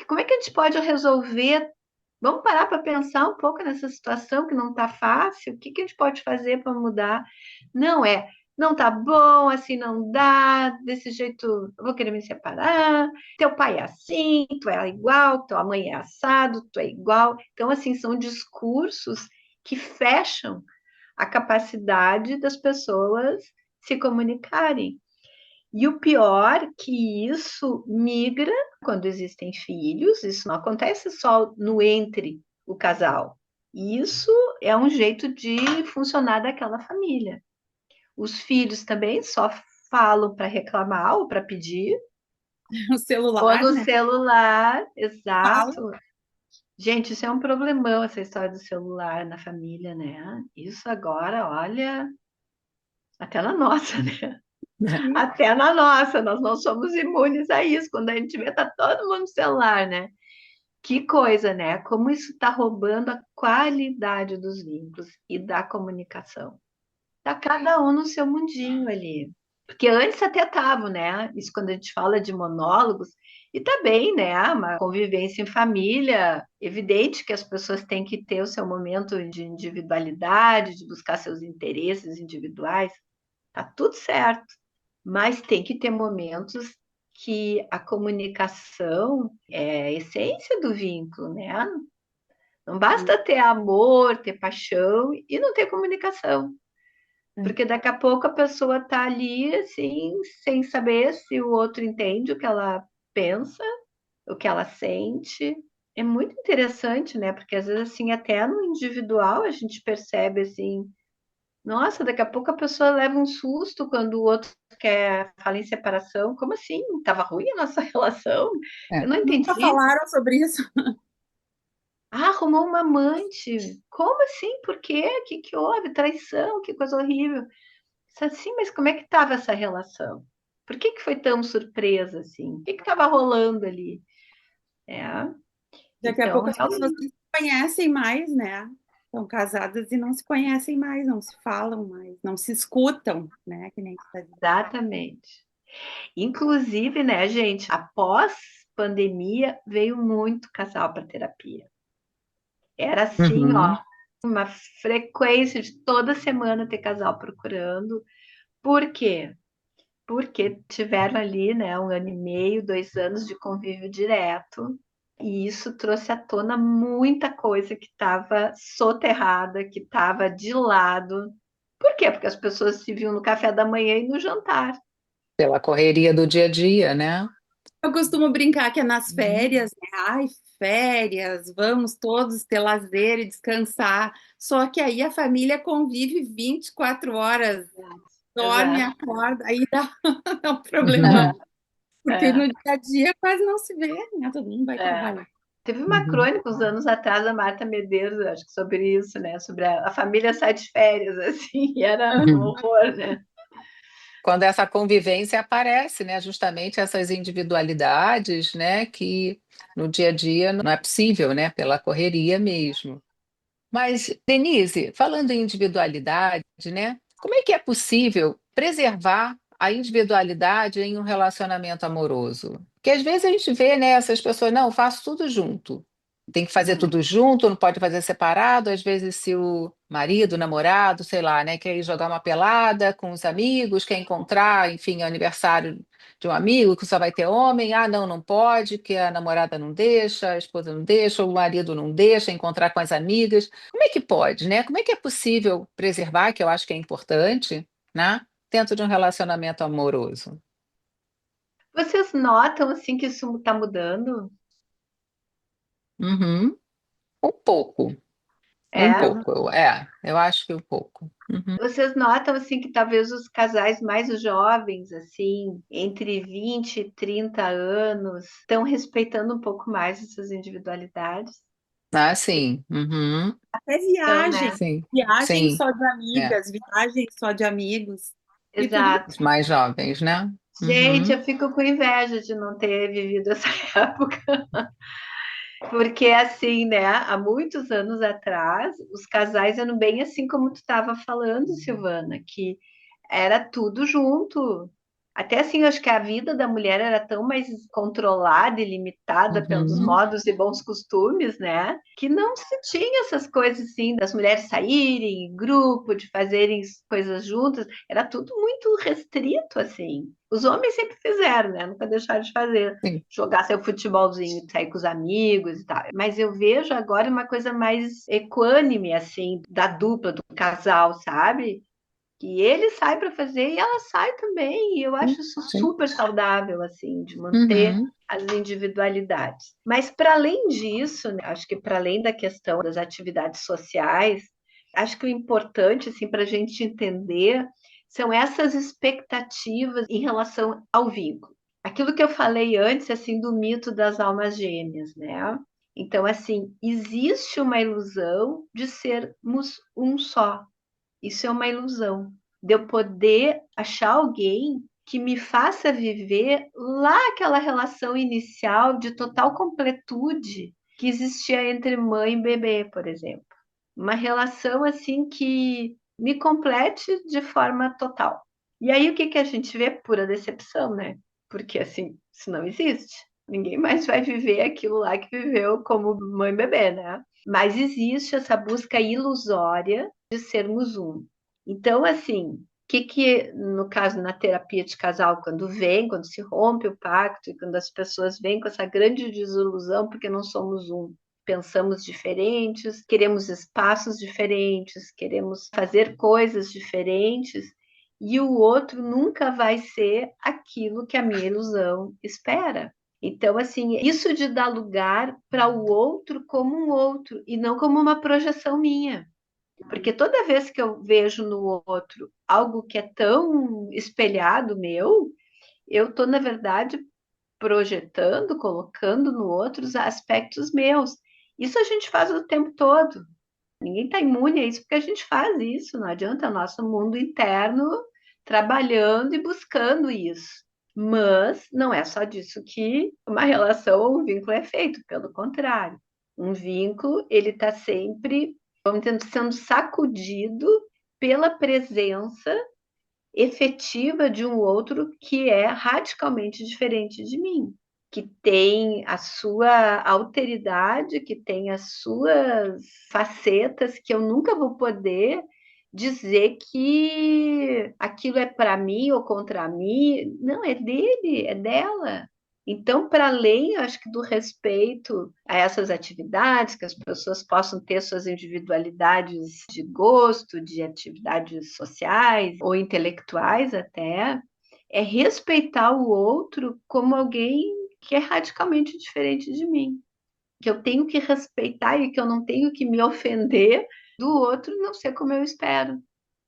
Como é que a gente pode resolver? Vamos parar para pensar um pouco nessa situação que não está fácil. O que que a gente pode fazer para mudar? Não é, não tá bom, assim não dá, desse jeito eu vou querer me separar. Teu pai é assim, tu é igual, tua mãe é assado, tu é igual. Então, assim, são discursos que fecham a capacidade das pessoas se comunicarem. E o pior que isso migra quando existem filhos, isso não acontece só no entre o casal. Isso é um jeito de funcionar daquela família. Os filhos também só falam para reclamar ou para pedir, O ou celular, no né? celular, Fala. exato. Gente, isso é um problemão, essa história do celular na família, né? Isso agora, olha, até na nossa, né? Até na nossa, nós não somos imunes a isso. Quando a gente vê, tá todo mundo no celular, né? Que coisa, né? Como isso está roubando a qualidade dos vínculos e da comunicação. Tá cada um no seu mundinho ali. Porque antes até estavam, né? Isso quando a gente fala de monólogos, e tá bem, né? Uma convivência em família, evidente que as pessoas têm que ter o seu momento de individualidade, de buscar seus interesses individuais, tá tudo certo. Mas tem que ter momentos que a comunicação é a essência do vínculo, né? Não basta ter amor, ter paixão e não ter comunicação. Porque daqui a pouco a pessoa está ali, assim, sem saber se o outro entende o que ela pensa, o que ela sente. É muito interessante, né? Porque às vezes, assim, até no individual a gente percebe, assim, nossa, daqui a pouco a pessoa leva um susto quando o outro quer falar em separação. Como assim? Estava ruim a nossa relação? Eu É. não Nunca entendi. falaram sobre isso. Ah, arrumou uma amante. Como assim? Por quê? O que que houve? Traição? Que coisa horrível. Disse assim, mas como é que estava essa relação? Por que que foi tão surpresa assim? O que que estava rolando ali? É, Daqui a então, pouco as pessoas realmente, não se conhecem mais, né? Estão casadas e não se conhecem mais, não se falam mais, não se escutam, né? Que nem tu tá dizendo. exatamente. Inclusive, né, gente, após pandemia veio muito casal para terapia. Era assim, ó, Uhum. uma frequência de toda semana ter casal procurando. Por quê? Porque tiveram ali, né, 1 ano e meio, 2 anos de convívio direto, e isso trouxe à tona muita coisa que estava soterrada, que estava de lado. Por quê? Porque as pessoas se viam no café da manhã e no jantar. Pela correria do dia a dia, né? Eu costumo brincar que é nas férias, né? Ai, férias, vamos todos ter lazer e descansar. Só que aí a família convive 24 horas, dorme, Exato. acorda, aí dá, dá um problema, porque É, no dia a dia quase não se vê, né? Todo mundo vai é. trabalhar. Teve uma Uhum. crônica uns anos atrás da Marta Medeiros, acho que sobre isso, né? Sobre a família sai de férias, assim, e era um horror, né? Quando essa convivência aparece, né, justamente essas individualidades, né, que no dia a dia não é possível, né, pela correria mesmo. Mas, Denise, falando em individualidade, né, como é que é possível preservar a individualidade em um relacionamento amoroso? Porque às vezes a gente vê, né, essas pessoas, não, eu faço tudo junto. Tem que fazer tudo junto, não pode fazer separado. Às vezes, se o marido, o namorado, sei lá, né, quer ir jogar uma pelada com os amigos, quer encontrar, enfim, é aniversário de um amigo que só vai ter homem, ah, não, não pode, que a namorada não deixa, a esposa não deixa, o marido não deixa encontrar com as amigas. Como é que pode, né? Como é que é possível preservar, que eu acho que é importante, né? Dentro de um relacionamento amoroso. Vocês notam, assim, que isso está mudando? Uhum. Um pouco, um É, pouco, eu acho que um pouco. Uhum. vocês notam, assim, que talvez os casais mais jovens, assim, entre 20 e 30 anos, estão respeitando um pouco mais essas individualidades? Ah, sim. Uhum. Até Então, viagem, né? Sim, viagem sim, só de é. amigas, viagem só de amigos, e tudo bem. Os Exato. mais jovens, né? Gente, Uhum. eu fico com inveja de não ter vivido essa época. Porque assim, né, há muitos anos atrás, os casais eram bem assim como tu estava falando, Silvana, que era tudo junto. Até assim, eu acho que a vida da mulher era tão mais controlada e limitada pelos Uhum. modos e bons costumes, né? Que não se tinha essas coisas assim, das mulheres saírem em grupo, de fazerem coisas juntas. Era tudo muito restrito, assim. Os homens sempre fizeram, né? Nunca deixaram de fazer. Sim. Jogar seu futebolzinho, sair com os amigos e tal. Mas eu vejo agora uma coisa mais equânime, assim, da dupla, do casal, sabe? Que ele sai para fazer e ela sai também. E eu Sim, acho isso sim. super saudável, assim, de manter Uhum. as individualidades. Mas para além disso, né, acho que para além da questão das atividades sociais, acho que o importante, assim, para a gente entender são essas expectativas em relação ao vínculo. Aquilo que eu falei antes, assim, do mito das almas gêmeas, né? Então, assim, existe uma ilusão de sermos um só, isso é uma ilusão. De eu poder achar alguém que me faça viver lá aquela relação inicial de total completude que existia entre mãe e bebê, por exemplo. Uma relação assim que me complete de forma total. E aí o que que a gente vê? Pura decepção, né? Porque assim, isso não existe. Ninguém mais vai viver aquilo lá que viveu como mãe e bebê, né? Mas existe essa busca ilusória de sermos um. Então, assim, o que, no caso, na terapia de casal, quando se rompe o pacto e quando as pessoas vêm com essa grande desilusão porque não somos um, pensamos diferentes, queremos espaços diferentes, queremos fazer coisas diferentes, e o outro nunca vai ser aquilo que a minha ilusão espera. Então, assim, isso de dar lugar para o outro como um outro e não como uma projeção minha. Porque toda vez que eu vejo no outro algo que é tão espelhado meu, eu estou, na verdade, projetando, colocando no outro os aspectos meus. Isso a gente faz o tempo todo. Ninguém está imune a isso porque a gente faz isso. Não adianta, é o nosso mundo interno trabalhando e buscando isso. Mas não é só disso que uma relação ou um vínculo é feito, pelo contrário. Um vínculo, ele está sempre, vamos dizer, sendo sacudido pela presença efetiva de um outro que é radicalmente diferente de mim, que tem a sua alteridade, que tem as suas facetas que eu nunca vou poder dizer que aquilo é para mim ou contra mim. Não, é dele, é dela. Então, para além, acho que do respeito a essas atividades, que as pessoas possam ter suas individualidades de gosto, de atividades sociais ou intelectuais até, é respeitar o outro como alguém que é radicalmente diferente de mim, que eu tenho que respeitar e que eu não tenho que me ofender do outro não ser como eu espero.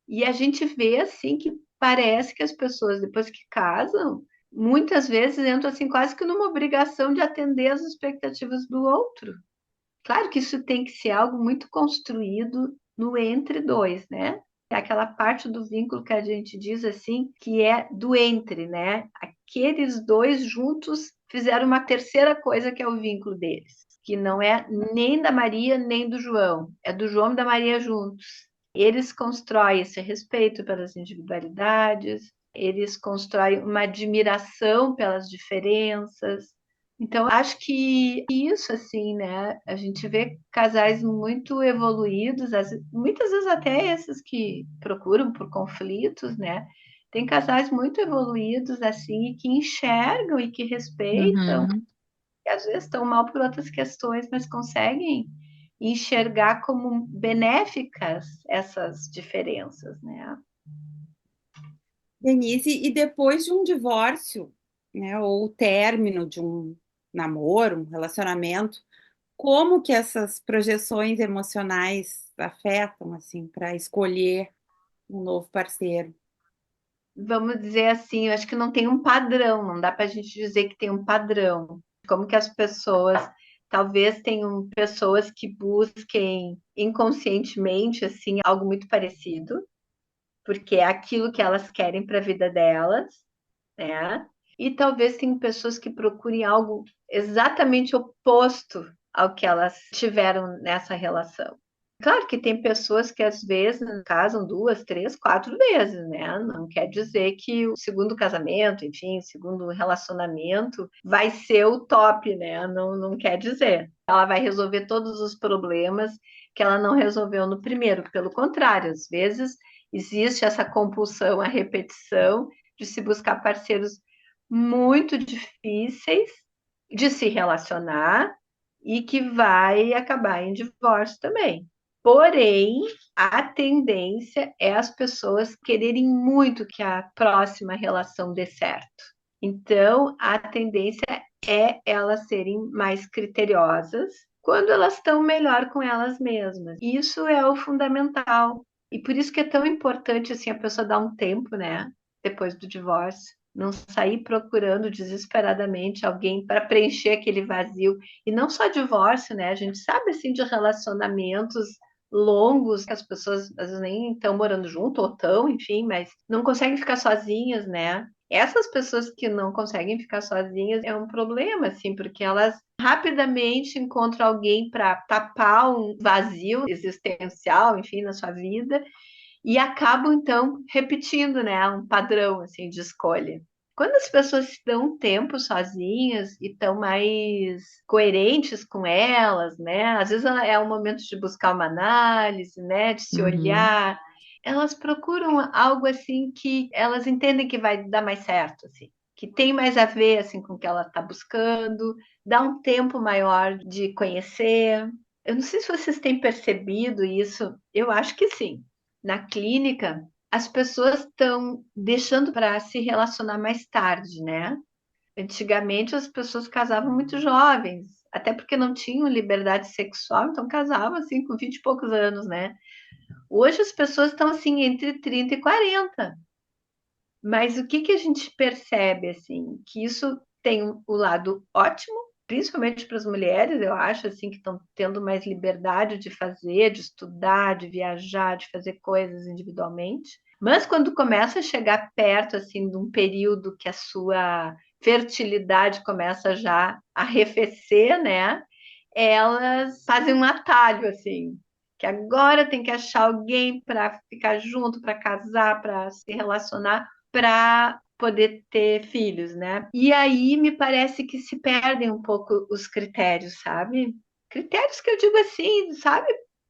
E a gente vê assim que parece que as pessoas, depois que casam, muitas vezes entram assim quase que numa obrigação de atender às expectativas do outro. Claro que isso tem que ser algo muito construído no entre dois, né? É aquela parte do vínculo que a gente diz assim, que é do entre, né? Aqueles dois juntos fizeram uma terceira coisa que é o vínculo deles, que não é nem da Maria nem do João, é do João e da Maria juntos. Eles constroem esse respeito pelas individualidades, eles constroem uma admiração pelas diferenças. Então, acho que isso, assim, né? A gente vê casais muito evoluídos, muitas vezes até esses que procuram por conflitos, né? Tem casais muito evoluídos, assim, e que enxergam e que respeitam, Uhum. e às vezes estão mal por outras questões, mas conseguem enxergar como benéficas essas diferenças, né? Denise, e depois de um divórcio, né, ou o término de um namoro, um relacionamento, como que essas projeções emocionais afetam, assim, para escolher um novo parceiro? Vamos dizer assim, eu acho que não tem um padrão, não dá para a gente dizer que tem um padrão. Como que as pessoas, talvez tenham pessoas que busquem inconscientemente assim algo muito parecido, porque é aquilo que elas querem para a vida delas, né? E talvez tenham pessoas que procurem algo exatamente oposto ao que elas tiveram nessa relação. Claro que tem pessoas que às vezes casam duas, três, quatro vezes, né? Não quer dizer que o segundo casamento, enfim, o segundo relacionamento vai ser o top, né? Não, não quer dizer. Ela vai resolver todos os problemas que ela não resolveu no primeiro. Pelo contrário, às vezes existe essa compulsão à repetição de se buscar parceiros muito difíceis de se relacionar e que vai acabar em divórcio também. Porém, a tendência é as pessoas quererem muito que a próxima relação dê certo. Então, a tendência é elas serem mais criteriosas quando elas estão melhor com elas mesmas. Isso é o fundamental. E por isso que é tão importante assim a pessoa dar um tempo, né, depois do divórcio, não sair procurando desesperadamente alguém para preencher aquele vazio. E não só divórcio, né? A gente sabe assim de relacionamentos longos que as pessoas às vezes nem estão morando junto ou estão, enfim, mas não conseguem ficar sozinhas, né? Essas pessoas que não conseguem ficar sozinhas é um problema, assim, porque elas rapidamente encontram alguém para tapar um vazio existencial, enfim, na sua vida, e acabam então repetindo, né, um padrão assim de escolha. Quando as pessoas se dão um tempo sozinhas e estão mais coerentes com elas, né? Às vezes é um momento de buscar uma análise, né? De se Uhum. olhar. Elas procuram algo assim que elas entendem que vai dar mais certo, assim, que tem mais a ver assim com o que ela está buscando, dá um tempo maior de conhecer. Eu não sei se vocês têm percebido isso. Eu acho que sim. Na clínica, as pessoas estão deixando para se relacionar mais tarde, né? Antigamente as pessoas casavam muito jovens, até porque não tinham liberdade sexual, então casavam assim com 20 e poucos anos, né? Hoje as pessoas estão assim entre 30 e 40. Mas o que que a gente percebe assim, que isso tem o lado ótimo, principalmente para as mulheres, eu acho assim que estão tendo mais liberdade de fazer, de estudar, de viajar, de fazer coisas individualmente. Mas quando começa a chegar perto assim de um período que a sua fertilidade começa já a arrefecer, né? Elas fazem um atalho assim, que agora tem que achar alguém para ficar junto, para casar, para se relacionar para poder ter filhos, né? E aí me parece que se perdem um pouco os critérios, sabe? Critérios que eu digo assim, sabe?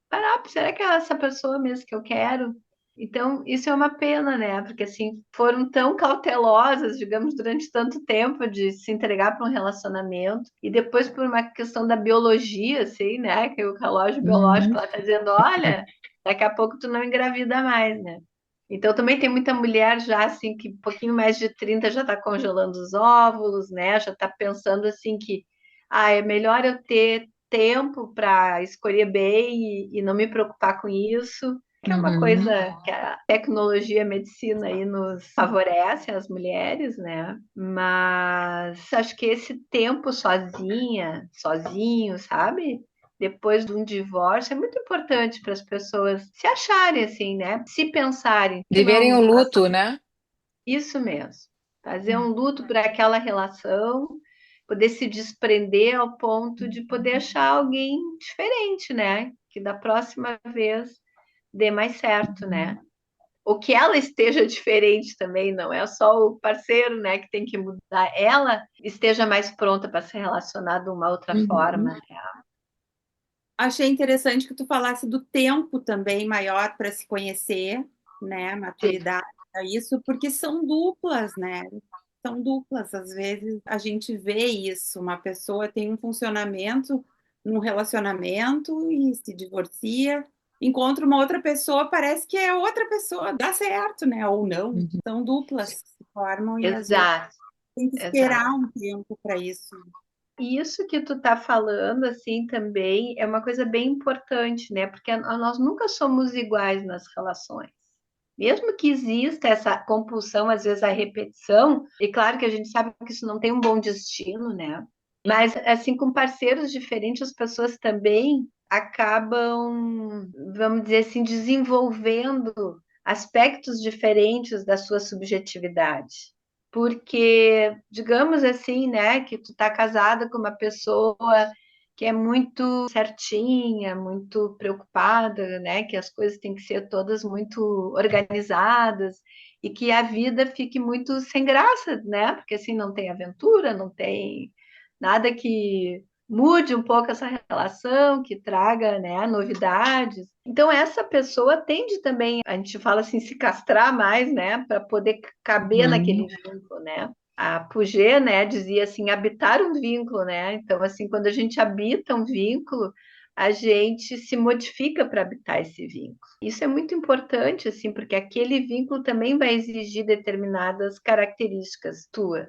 Parar, será que é essa pessoa mesmo que eu quero? Então, isso é uma pena, né? Porque assim, foram tão cautelosas, digamos, durante tanto tempo de se entregar para um relacionamento, e depois por uma questão da biologia, assim, né? Que o relógio biológico Uhum. lá tá dizendo, olha, daqui a pouco tu não engravida mais, né? Então também tem muita mulher já assim que um pouquinho mais de 30 já está congelando os óvulos, né? Já está pensando assim que é melhor eu ter tempo para escolher bem e não me preocupar com isso. Que é uma Uhum. coisa que a tecnologia, a medicina aí nos favorece as mulheres, né? Mas acho que esse tempo sozinha, sozinho, sabe? Depois de um divórcio é muito importante para as pessoas se acharem assim, né? Se pensarem que Viverem o não façam luto, né? isso mesmo. Fazer um luto para aquela relação, poder se desprender ao ponto de poder achar alguém diferente, né? Que da próxima vez dê mais certo, né? Ou que ela esteja diferente também, não é só o parceiro, né, que tem que mudar, ela esteja mais pronta para se relacionar de uma outra forma, Uhum. né? Achei interessante que tu falasse do tempo também maior para se conhecer, né? Maturidade para isso, porque são duplas, né? São duplas. Às vezes a gente vê isso. Uma pessoa tem um funcionamento num relacionamento e se divorcia, encontra uma outra pessoa, parece que é outra pessoa, dá certo, né? Ou não. Uhum. São duplas que se formam e às vezes Exato, tem que esperar exato. um tempo para isso. E isso que tu tá falando, assim, também é uma coisa bem importante, né? Porque nós nunca somos iguais nas relações. Mesmo que exista essa compulsão, às vezes, à repetição, e claro que a gente sabe que isso não tem um bom destino, né? Mas, assim, com parceiros diferentes, as pessoas também acabam, vamos dizer assim, desenvolvendo aspectos diferentes da sua subjetividade. Porque, digamos assim, né, que tu tá casada com uma pessoa que é muito certinha, muito preocupada, né, que as coisas têm que ser todas muito organizadas e que a vida fique muito sem graça, né? Porque assim não tem aventura, não tem nada que mude um pouco essa relação, que traga, né, novidades. Então essa pessoa tende também, a gente fala assim, se castrar mais, né, para poder caber Uhum. naquele vínculo, né? A Puget, né, dizia assim, habitar um vínculo, né? Então assim, quando a gente habita um vínculo, a gente se modifica para habitar esse vínculo. Isso é muito importante, assim, porque aquele vínculo também vai exigir determinadas características tuas.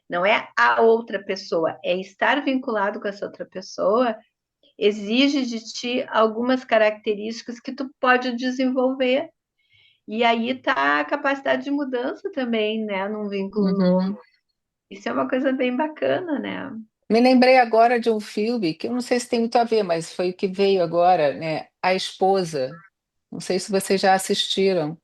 Não é a outra pessoa, é estar vinculado com essa outra pessoa, exige de ti algumas características que tu pode desenvolver. E aí tá a capacidade de mudança também, né, num vínculo Uhum. novo. Isso é uma coisa bem bacana, né? Me lembrei agora de um filme que eu não sei se tem muito a ver, mas foi o que veio agora, né? A Esposa. Não sei se vocês já assistiram.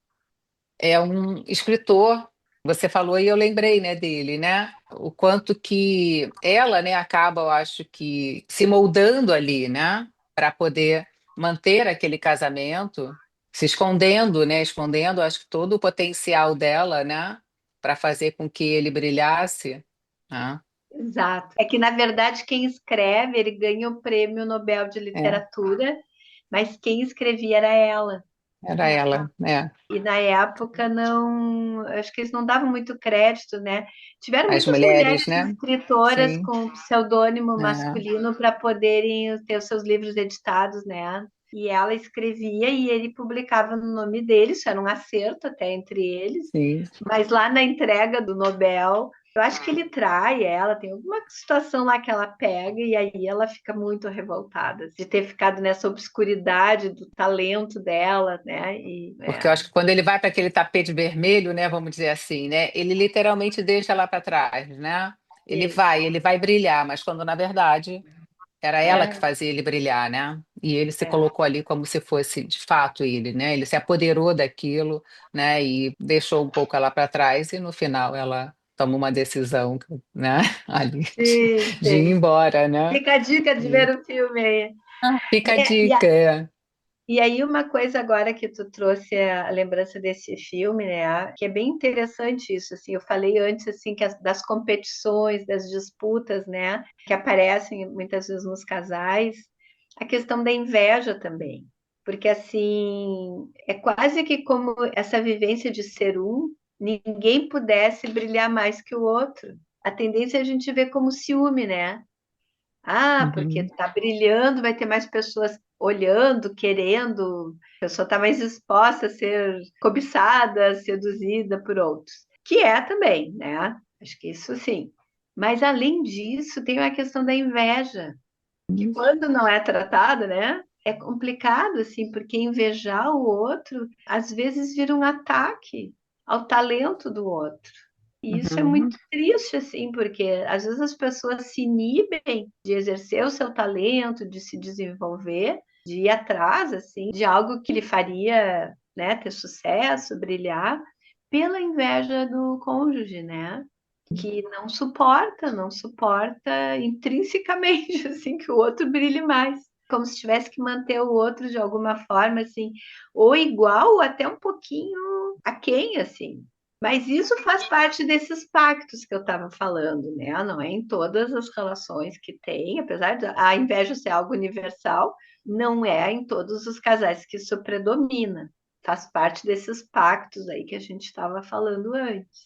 É um escritor. Você falou e eu lembrei, né, dele, né? O quanto que ela, né, acaba, eu acho que se moldando ali, né, para poder manter aquele casamento, se escondendo, né, escondendo, acho que todo o potencial dela, né, para fazer com que ele brilhasse, né? Exato. É que, na verdade, quem escreve, ele ganha o prêmio Nobel de É, Literatura, mas quem escrevia era ela. era ela, né? E na época não, acho que eles não davam muito crédito, né? Tiveram As muitas mulheres mulheres, né? escritoras Sim, com pseudônimo é, masculino para poderem ter os seus livros editados, né? E ela escrevia e ele publicava no nome dele, isso era um acerto até entre eles. sim. Mas lá na entrega do Nobel, eu acho que ele trai ela, tem alguma situação lá que ela pega e aí ela fica muito revoltada de ter ficado nessa obscuridade do talento dela, né? Porque eu acho que quando ele vai para aquele tapete vermelho, né, vamos dizer assim, né, ele literalmente deixa lá para trás, né? Ele vai brilhar, mas quando na verdade era ela que é, fazia ele brilhar, né? E ele se é. colocou ali como se fosse de fato ele, né? Ele se apoderou daquilo, né, e deixou um pouco ela para trás e no final ela toma uma decisão, né, ali Sim, de ir sim. embora, né? Fica a dica de E ver o filme aí. fica a E, dica. É. e aí, uma coisa agora que tu trouxe a lembrança desse filme, né? Que é bem interessante isso, assim, eu falei antes, assim, que das competições, das disputas, né? Que aparecem muitas vezes nos casais, a questão da inveja também. Porque, assim, é quase que como essa vivência de ser um, ninguém pudesse brilhar mais que o outro. A tendência é a gente ver como ciúme, né? Ah, porque Uhum. tá brilhando, vai ter mais pessoas olhando, querendo, a pessoa está mais exposta a ser cobiçada, seduzida por outros, que é também, né? Acho que isso sim. Mas além disso, tem a questão da inveja, que quando não é tratada, né? É complicado, assim, porque invejar o outro às vezes vira um ataque ao talento do outro. E isso é Uhum. muito triste, assim, porque às vezes as pessoas se inibem de exercer o seu talento, de se desenvolver, de ir atrás, assim, de algo que lhe faria, né, ter sucesso, brilhar, pela inveja do cônjuge, né? Que não suporta intrinsecamente, assim, que o outro brilhe mais. Como se tivesse que manter o outro de alguma forma, assim, ou igual, ou até um pouquinho aquém, assim. Mas isso faz parte desses pactos que eu estava falando, né? Não é em todas as relações que tem, apesar de a inveja ser algo universal, não é em todos os casais que isso predomina. Faz parte desses pactos aí que a gente estava falando antes.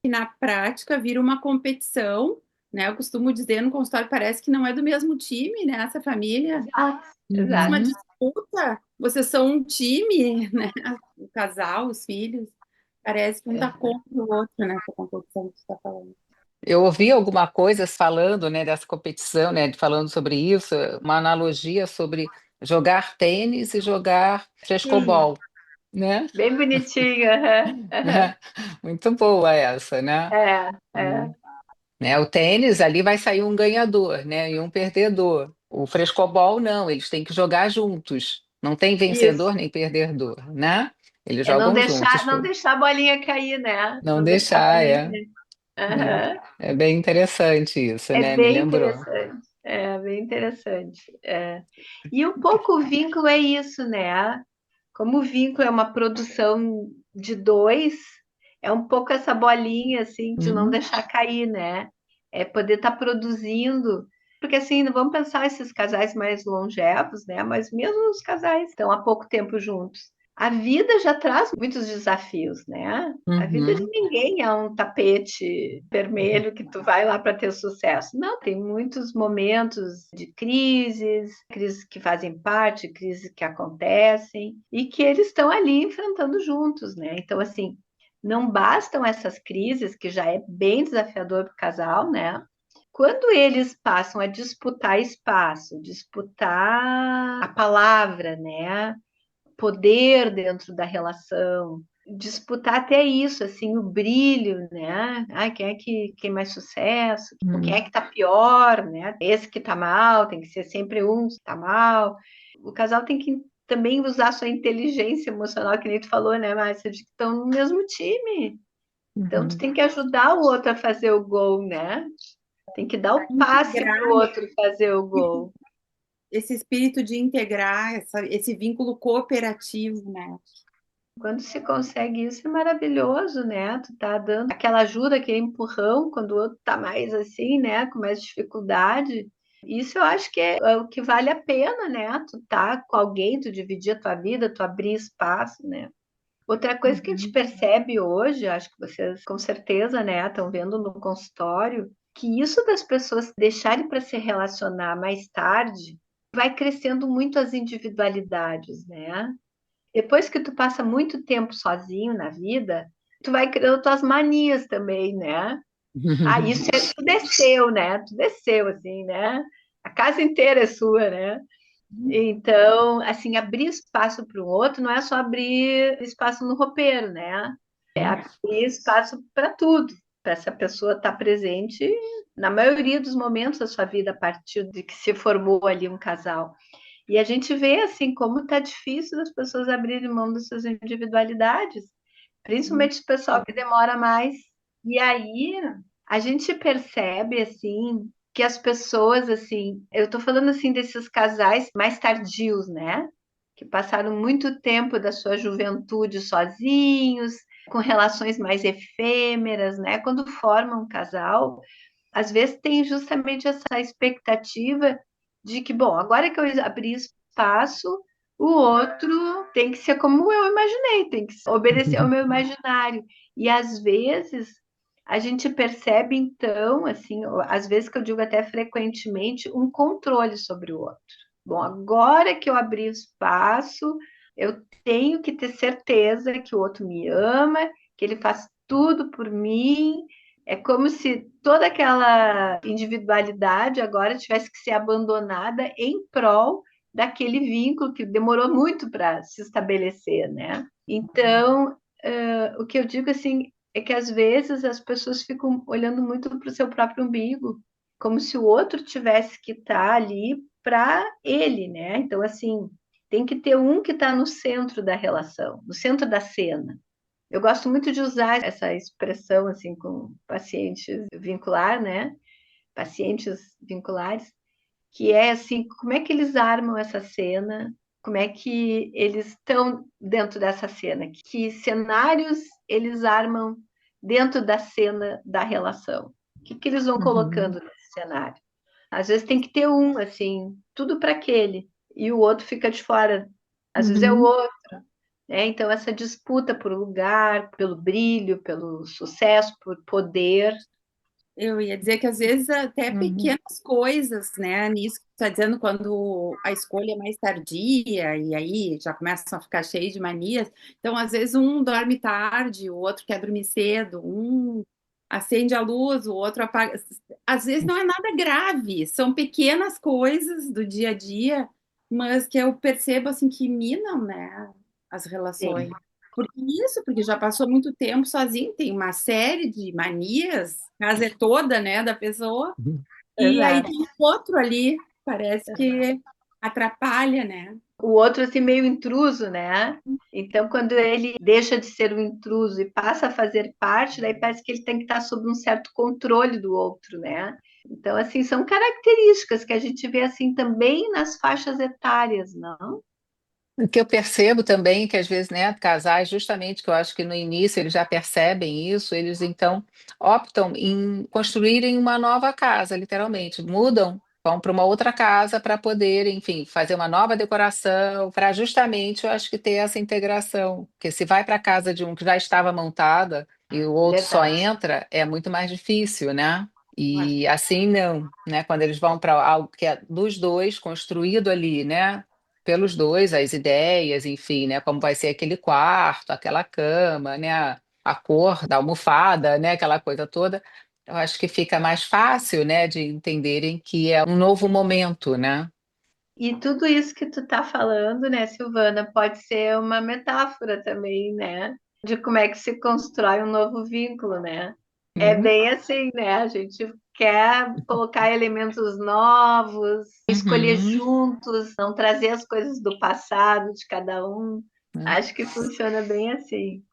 E na prática vira uma competição, né? Eu costumo dizer no consultório, parece que não é do mesmo time, né? Essa família, Exato, uma exato. Uhum. disputa, vocês são um time, né? O casal, os filhos, parece que um tá É. contra o outro, né? Essa competição que você está falando. Eu ouvi alguma coisa falando, né, dessa competição, né, falando sobre isso, uma analogia sobre jogar tênis e jogar Sim, frescobol, né? Bem bonitinho, aham, aham. Muito boa essa, né? É, Hum. é, Né, o tênis ali vai sair um ganhador, né, e um perdedor. O frescobol não, eles têm que jogar juntos. Não tem isso. vencedor nem perdedor, né? Eles É não jogam deixar, juntos, não pô. deixar a bolinha cair, né? Não Não deixar a deixar, bolinha é, cair. né? Aham. É bem interessante isso, É né? Me bem lembrou. interessante. É bem interessante. É. E um pouco o vínculo é isso, né? Como o vínculo é uma produção de dois, é um pouco essa bolinha assim de não Uhum. deixar cair, né? É poder estar produzindo, porque assim, vamos pensar esses casais mais longevos, né? Mas mesmo os casais que estão há pouco tempo juntos, a vida já traz muitos desafios, né? A vida de Uhum. ninguém é um tapete vermelho que tu vai lá para ter sucesso. Não, tem muitos momentos de crises, crises que fazem parte, crises que acontecem e que eles estão ali enfrentando juntos, né? Então, assim, não bastam essas crises, que já é bem desafiador para o casal, né? Quando eles passam a disputar espaço, disputar a palavra, né? Poder dentro da relação, disputar até isso, assim, o brilho, né? Ai, quem é que tem mais sucesso? Ou quem é Uhum. que tá pior, né? Esse que tá mal, tem que ser sempre um que tá mal. O casal tem que também usar sua inteligência emocional, que nem tu falou, né, Márcia, de que estão no mesmo time. Então, tu Uhum. tem que ajudar o outro a fazer o gol, né? Tem que dar o passe integrar para o outro fazer o gol. esse espírito de integrar esse vínculo cooperativo, né? Quando se consegue isso, é maravilhoso, né? Tu tá dando aquela ajuda, aquele empurrão, quando o outro tá mais assim, né? Com mais dificuldade. Isso eu acho que é o que vale a pena, né? Tu tá com alguém, tu dividir a tua vida, tu abrir espaço, né? Outra coisa que a gente Uhum. percebe hoje, acho que vocês com certeza, né, estão vendo no consultório, que isso das pessoas deixarem para se relacionar mais tarde vai crescendo muito as individualidades, né? Depois que tu passa muito tempo sozinho na vida, tu vai criando tuas manias também, né? Ah, isso é, tu desceu, né? Tu desceu, assim, né? A casa inteira é sua, né? Então, assim, abrir espaço para o outro não é só abrir espaço no roupeiro, né? É abrir espaço para tudo, para essa pessoa estar presente na maioria dos momentos da sua vida, a partir de que se formou ali um casal. E a gente vê assim como está difícil das pessoas abrirem mão das suas individualidades, principalmente o pessoal que demora mais. E aí a gente percebe assim que as pessoas assim, eu estou falando assim desses casais mais tardios, né? Que passaram muito tempo da sua juventude sozinhos, com relações mais efêmeras, né? Quando formam um casal, às vezes tem justamente essa expectativa de que, bom, agora que eu abri espaço, o outro tem que ser como eu imaginei, tem que obedecer ao meu imaginário. E às vezes a gente percebe, então, assim, às vezes que eu digo até frequentemente, um controle sobre o outro. Bom, agora que eu abri o espaço, eu tenho que ter certeza que o outro me ama, que ele faz tudo por mim. É como se toda aquela individualidade agora tivesse que ser abandonada em prol daquele vínculo que demorou muito para se estabelecer, né? Então, o que eu digo assim é que às vezes as pessoas ficam olhando muito para o seu próprio umbigo, como se o outro tivesse que estar ali para ele, né? Então, assim, tem que ter um que está no centro da relação, no centro da cena. Eu gosto muito de usar essa expressão assim com pacientes vincular, né? Pacientes vinculares, que é assim, como é que eles armam essa cena? Como é que eles estão dentro dessa cena? Que cenários eles armam dentro da cena da relação? O que eles vão Uhum. colocando nesse cenário? Às vezes tem que ter um, assim, tudo para aquele, e o outro fica de fora. Às vezes é o Uhum. outro, né? Então, essa disputa por lugar, pelo brilho, pelo sucesso, por poder. Eu ia dizer que às vezes até Uhum. pequenas coisas, né? Nisso que tu está dizendo, quando a escolha é mais tardia, e aí já começam a ficar cheios de manias. Então, às vezes, um dorme tarde, o outro quer dormir cedo, um acende a luz, o outro apaga. Às vezes não é nada grave, são pequenas coisas do dia a dia, mas que eu percebo assim que minam, né, as relações. Sim, Porque já passou muito tempo sozinho, tem uma série de manias, a casa é toda, né, da pessoa, e aí exato. tem outro ali, parece que atrapalha, né? O outro, assim, meio intruso, né? Então, quando ele deixa de ser um intruso e passa a fazer parte, daí parece que ele tem que estar sob um certo controle do outro, né? Então, assim, são características que a gente vê, assim, também nas faixas etárias, não? O que eu percebo também, que às vezes, né, casais, justamente que eu acho que no início eles já percebem isso, eles então optam em construírem uma nova casa, literalmente, mudam, vão para uma outra casa para poder, enfim, fazer uma nova decoração, para justamente, eu acho que ter essa integração, porque se vai para a casa de um que já estava montada e o outro só Verdade. entra, é muito mais difícil, né? E assim não, né? Quando eles vão para algo que é dos dois, construído ali, né? Pelos dois, as ideias, enfim, né? Como vai ser aquele quarto, aquela cama, né? A cor da almofada, né? Aquela coisa toda. Eu acho que fica mais fácil, né? De entenderem que é um novo momento, né? E tudo isso que tu tá falando, né, Silvana, pode ser uma metáfora também, né? De como é que se constrói um novo vínculo, né? É Uhum. bem assim, né? A gente quer colocar elementos novos, escolher Uhum. juntos, não trazer as coisas do passado de cada um. Né? Acho que funciona bem assim.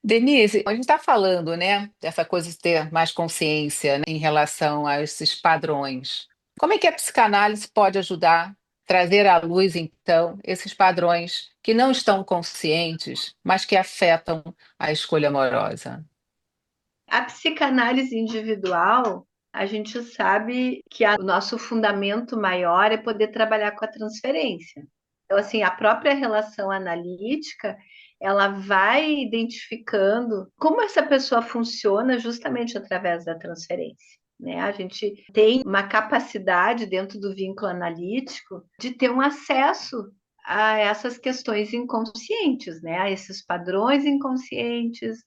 Denise, a gente está falando, né, dessa coisa de ter mais consciência, né, em relação a esses padrões. Como é que a psicanálise pode ajudar a trazer à luz, então, esses padrões que não estão conscientes, mas que afetam a escolha amorosa? A psicanálise individual, a gente sabe que o nosso fundamento maior é poder trabalhar com a transferência. Então, assim, a própria relação analítica, ela vai identificando como essa pessoa funciona justamente através da transferência. Né? A gente tem uma capacidade dentro do vínculo analítico de ter um acesso a essas questões inconscientes, né? A esses padrões inconscientes,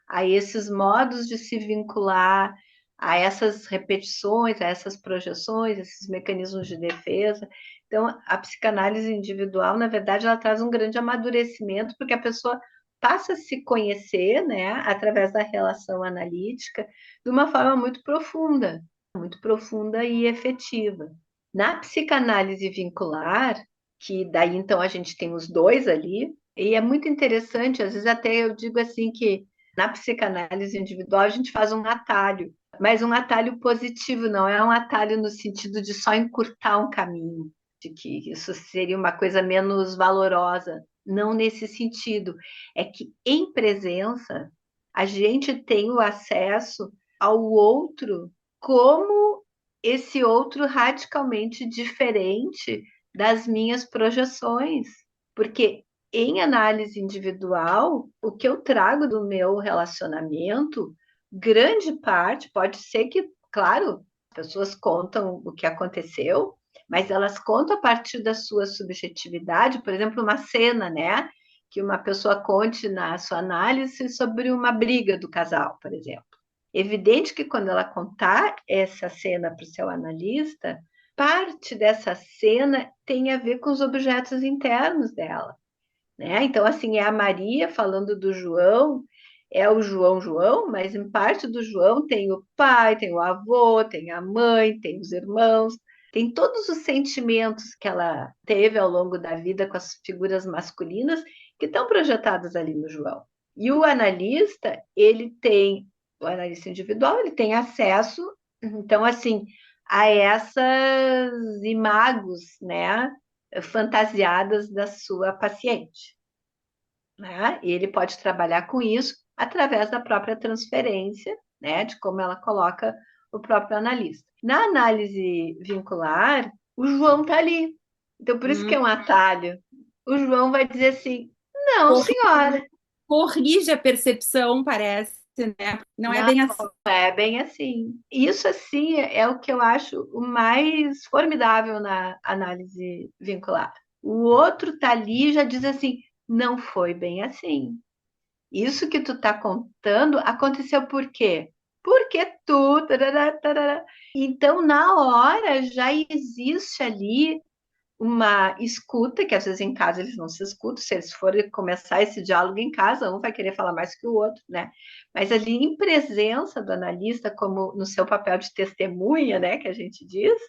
a esses modos de se vincular, a essas repetições, a essas projeções, esses mecanismos de defesa. Então, a psicanálise individual, na verdade, ela traz um grande amadurecimento, porque a pessoa passa a se conhecer, né, através da relação analítica, de uma forma muito profunda e efetiva. Na psicanálise vincular, que daí então a gente tem os dois ali, e é muito interessante, às vezes até eu digo assim que na psicanálise individual a gente faz um atalho, mas um atalho positivo, não é um atalho no sentido de só encurtar um caminho, de que isso seria uma coisa menos valorosa. Não nesse sentido. É que em presença a gente tem o acesso ao outro como esse outro radicalmente diferente das minhas projeções. Porque em análise individual, o que eu trago do meu relacionamento, grande parte, pode ser que, claro, as pessoas contam o que aconteceu, mas elas contam a partir da sua subjetividade, por exemplo, uma cena, né? Que uma pessoa conte na sua análise sobre uma briga do casal, por exemplo. Evidente que quando ela contar essa cena para o seu analista, parte dessa cena tem a ver com os objetos internos dela, né? Então, assim, é a Maria falando do João, é o João, mas em parte do João tem o pai, tem o avô, tem a mãe, tem os irmãos, tem todos os sentimentos que ela teve ao longo da vida com as figuras masculinas que estão projetados ali no João. E o analista individual, ele tem acesso, então, assim, a essas imagos, né, fantasiadas da sua paciente, né? E ele pode trabalhar com isso através da própria transferência, né, de como ela coloca o próprio analista. Na análise vincular, o João está ali. Então, por isso que é um atalho. O João vai dizer assim: não, senhora. Corrige a percepção, parece, né? Não é Não, bem assim. é bem assim. Isso, assim, é o que eu acho o mais formidável na análise vincular. O outro tá ali e já diz assim: não foi bem assim. Isso que tu tá contando aconteceu por quê? Porque tu. Tarará, tarará. Então, na hora, já existe ali uma escuta, que às vezes em casa eles não se escutam, se eles forem começar esse diálogo em casa, um vai querer falar mais que o outro, né? Mas ali em presença do analista, como no seu papel de testemunha, né, que a gente diz,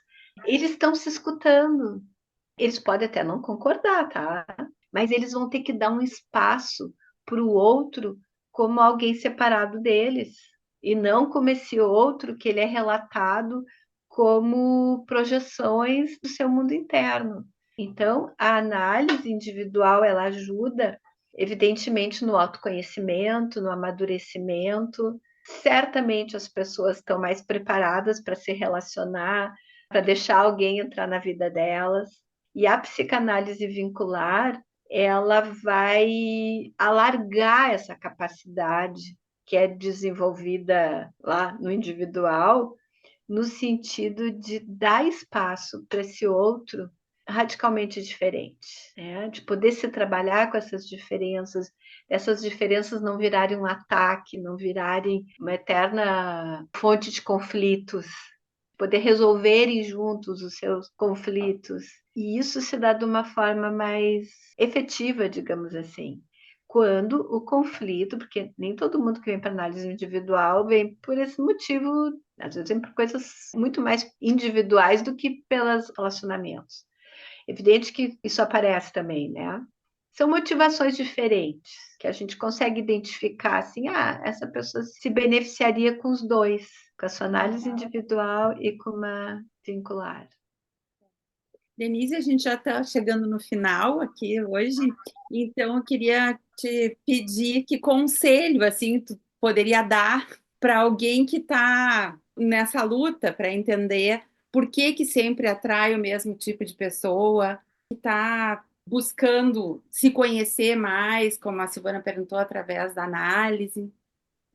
eles estão se escutando. Eles podem até não concordar, tá? Mas eles vão ter que dar um espaço para o outro como alguém separado deles, e não como esse outro que ele é relatado como projeções do seu mundo interno. Então, a análise individual, ela ajuda, evidentemente, no autoconhecimento, no amadurecimento. Certamente as pessoas estão mais preparadas para se relacionar, para deixar alguém entrar na vida delas. E a psicanálise vincular, ela vai alargar essa capacidade que é desenvolvida lá no individual, no sentido de dar espaço para esse outro radicalmente diferente, né? De poder se trabalhar com essas diferenças não virarem um ataque, não virarem uma eterna fonte de conflitos, poder resolverem juntos os seus conflitos. E isso se dá de uma forma mais efetiva, digamos assim. Quando o conflito, porque nem todo mundo que vem para análise individual vem por esse motivo, às vezes vem por coisas muito mais individuais do que pelos relacionamentos. Evidente que isso aparece também, né? São motivações diferentes, que a gente consegue identificar assim, essa pessoa se beneficiaria com os dois, com a sua análise individual e com uma vincular. Denise, a gente já está chegando no final aqui hoje, então eu queria te pedir que conselho assim tu poderia dar para alguém que está nessa luta para entender por que que sempre atrai o mesmo tipo de pessoa, que está buscando se conhecer mais, como a Silvana perguntou, através da análise.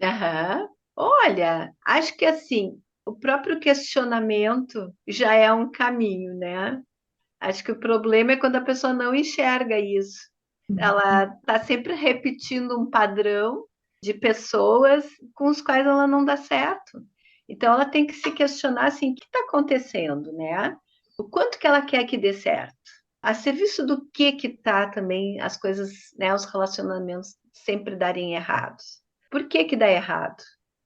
Aham. Olha, acho que assim, o próprio questionamento já é um caminho, né? Acho que o problema é quando a pessoa não enxerga isso. Ela está sempre repetindo um padrão de pessoas com os quais ela não dá certo. Então ela tem que se questionar assim, o que está acontecendo, né? O quanto que ela quer que dê certo? A serviço do que está também as coisas, né, os relacionamentos sempre darem errados? Por que dá errado?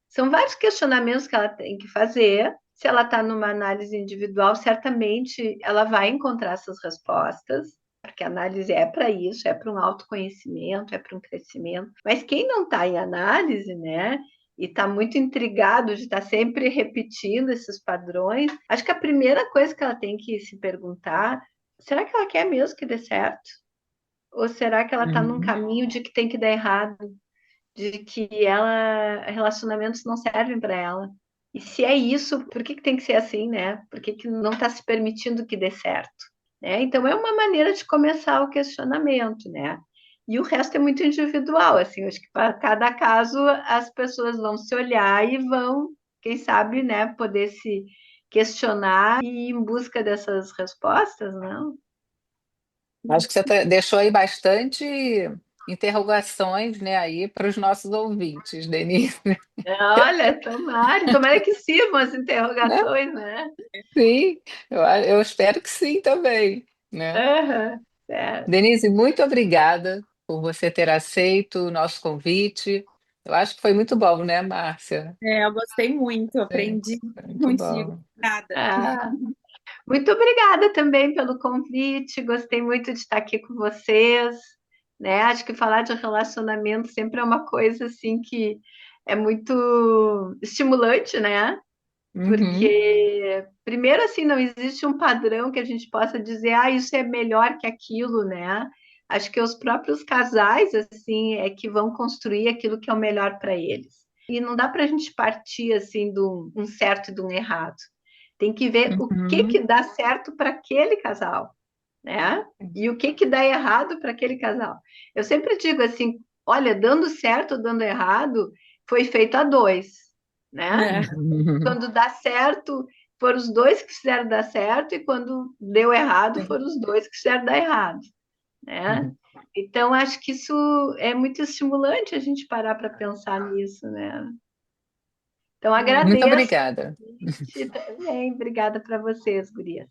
São vários questionamentos que ela tem que fazer. Se ela está numa análise individual, certamente ela vai encontrar essas respostas, porque a análise é para isso, é para um autoconhecimento, é para um crescimento. Mas quem não está em análise, né, e está muito intrigado de estar sempre repetindo esses padrões, acho que a primeira coisa que ela tem que se perguntar, será que ela quer mesmo que dê certo? Ou será que ela está num caminho de que tem que dar errado? De que relacionamentos não servem para ela. E se é isso, por que tem que ser assim, né? Por que não está se permitindo que dê certo? Né? Então é uma maneira de começar o questionamento, né? E o resto é muito individual, assim, acho que para cada caso as pessoas vão se olhar e vão, quem sabe, né, poder se questionar e ir em busca dessas respostas, não? Acho que você deixou aí bastante interrogações, né, aí para os nossos ouvintes, Denise, Olha, tomara que sirvam as né? interrogações, né? Sim, eu espero que sim também, né? Aham, certo. Denise, muito obrigada por você ter aceito o nosso convite. Eu acho que foi muito bom, né, Márcia? Eu gostei muito, Sim, aprendi foi muito contigo. bom. Nada. Ah, muito obrigada também pelo convite, gostei muito de estar aqui com vocês, né? Acho que falar de relacionamento sempre é uma coisa assim que é muito estimulante, né? Uhum, Porque, primeiro, assim, não existe um padrão que a gente possa dizer, isso é melhor que aquilo, né? Acho que os próprios casais, assim, é que vão construir aquilo que é o melhor para eles. E não dá para a gente partir, assim, de um certo e de um errado. Tem que ver o que uhum. dá certo para aquele casal, né? E o que dá errado para aquele casal. Eu sempre digo assim, olha, dando certo ou dando errado, foi feito a dois, né? É, Quando dá certo, foram os dois que fizeram dar certo, e quando deu errado, foram os dois que fizeram dar errado, né? Então, acho que isso é muito estimulante a gente parar para pensar nisso, né? Então, Muito agradeço obrigada. também. Obrigada para vocês, gurias.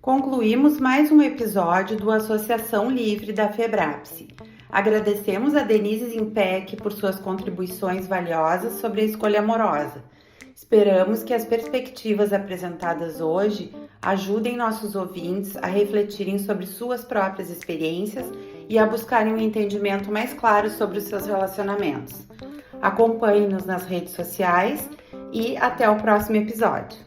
concluímos mais um episódio do Associação Livre da Febrapse. Agradecemos a Denise Zimpec por suas contribuições valiosas sobre a escolha amorosa. Esperamos que as perspectivas apresentadas hoje ajudem nossos ouvintes a refletirem sobre suas próprias experiências e a buscarem um entendimento mais claro sobre os seus relacionamentos. Acompanhe-nos nas redes sociais e até o próximo episódio.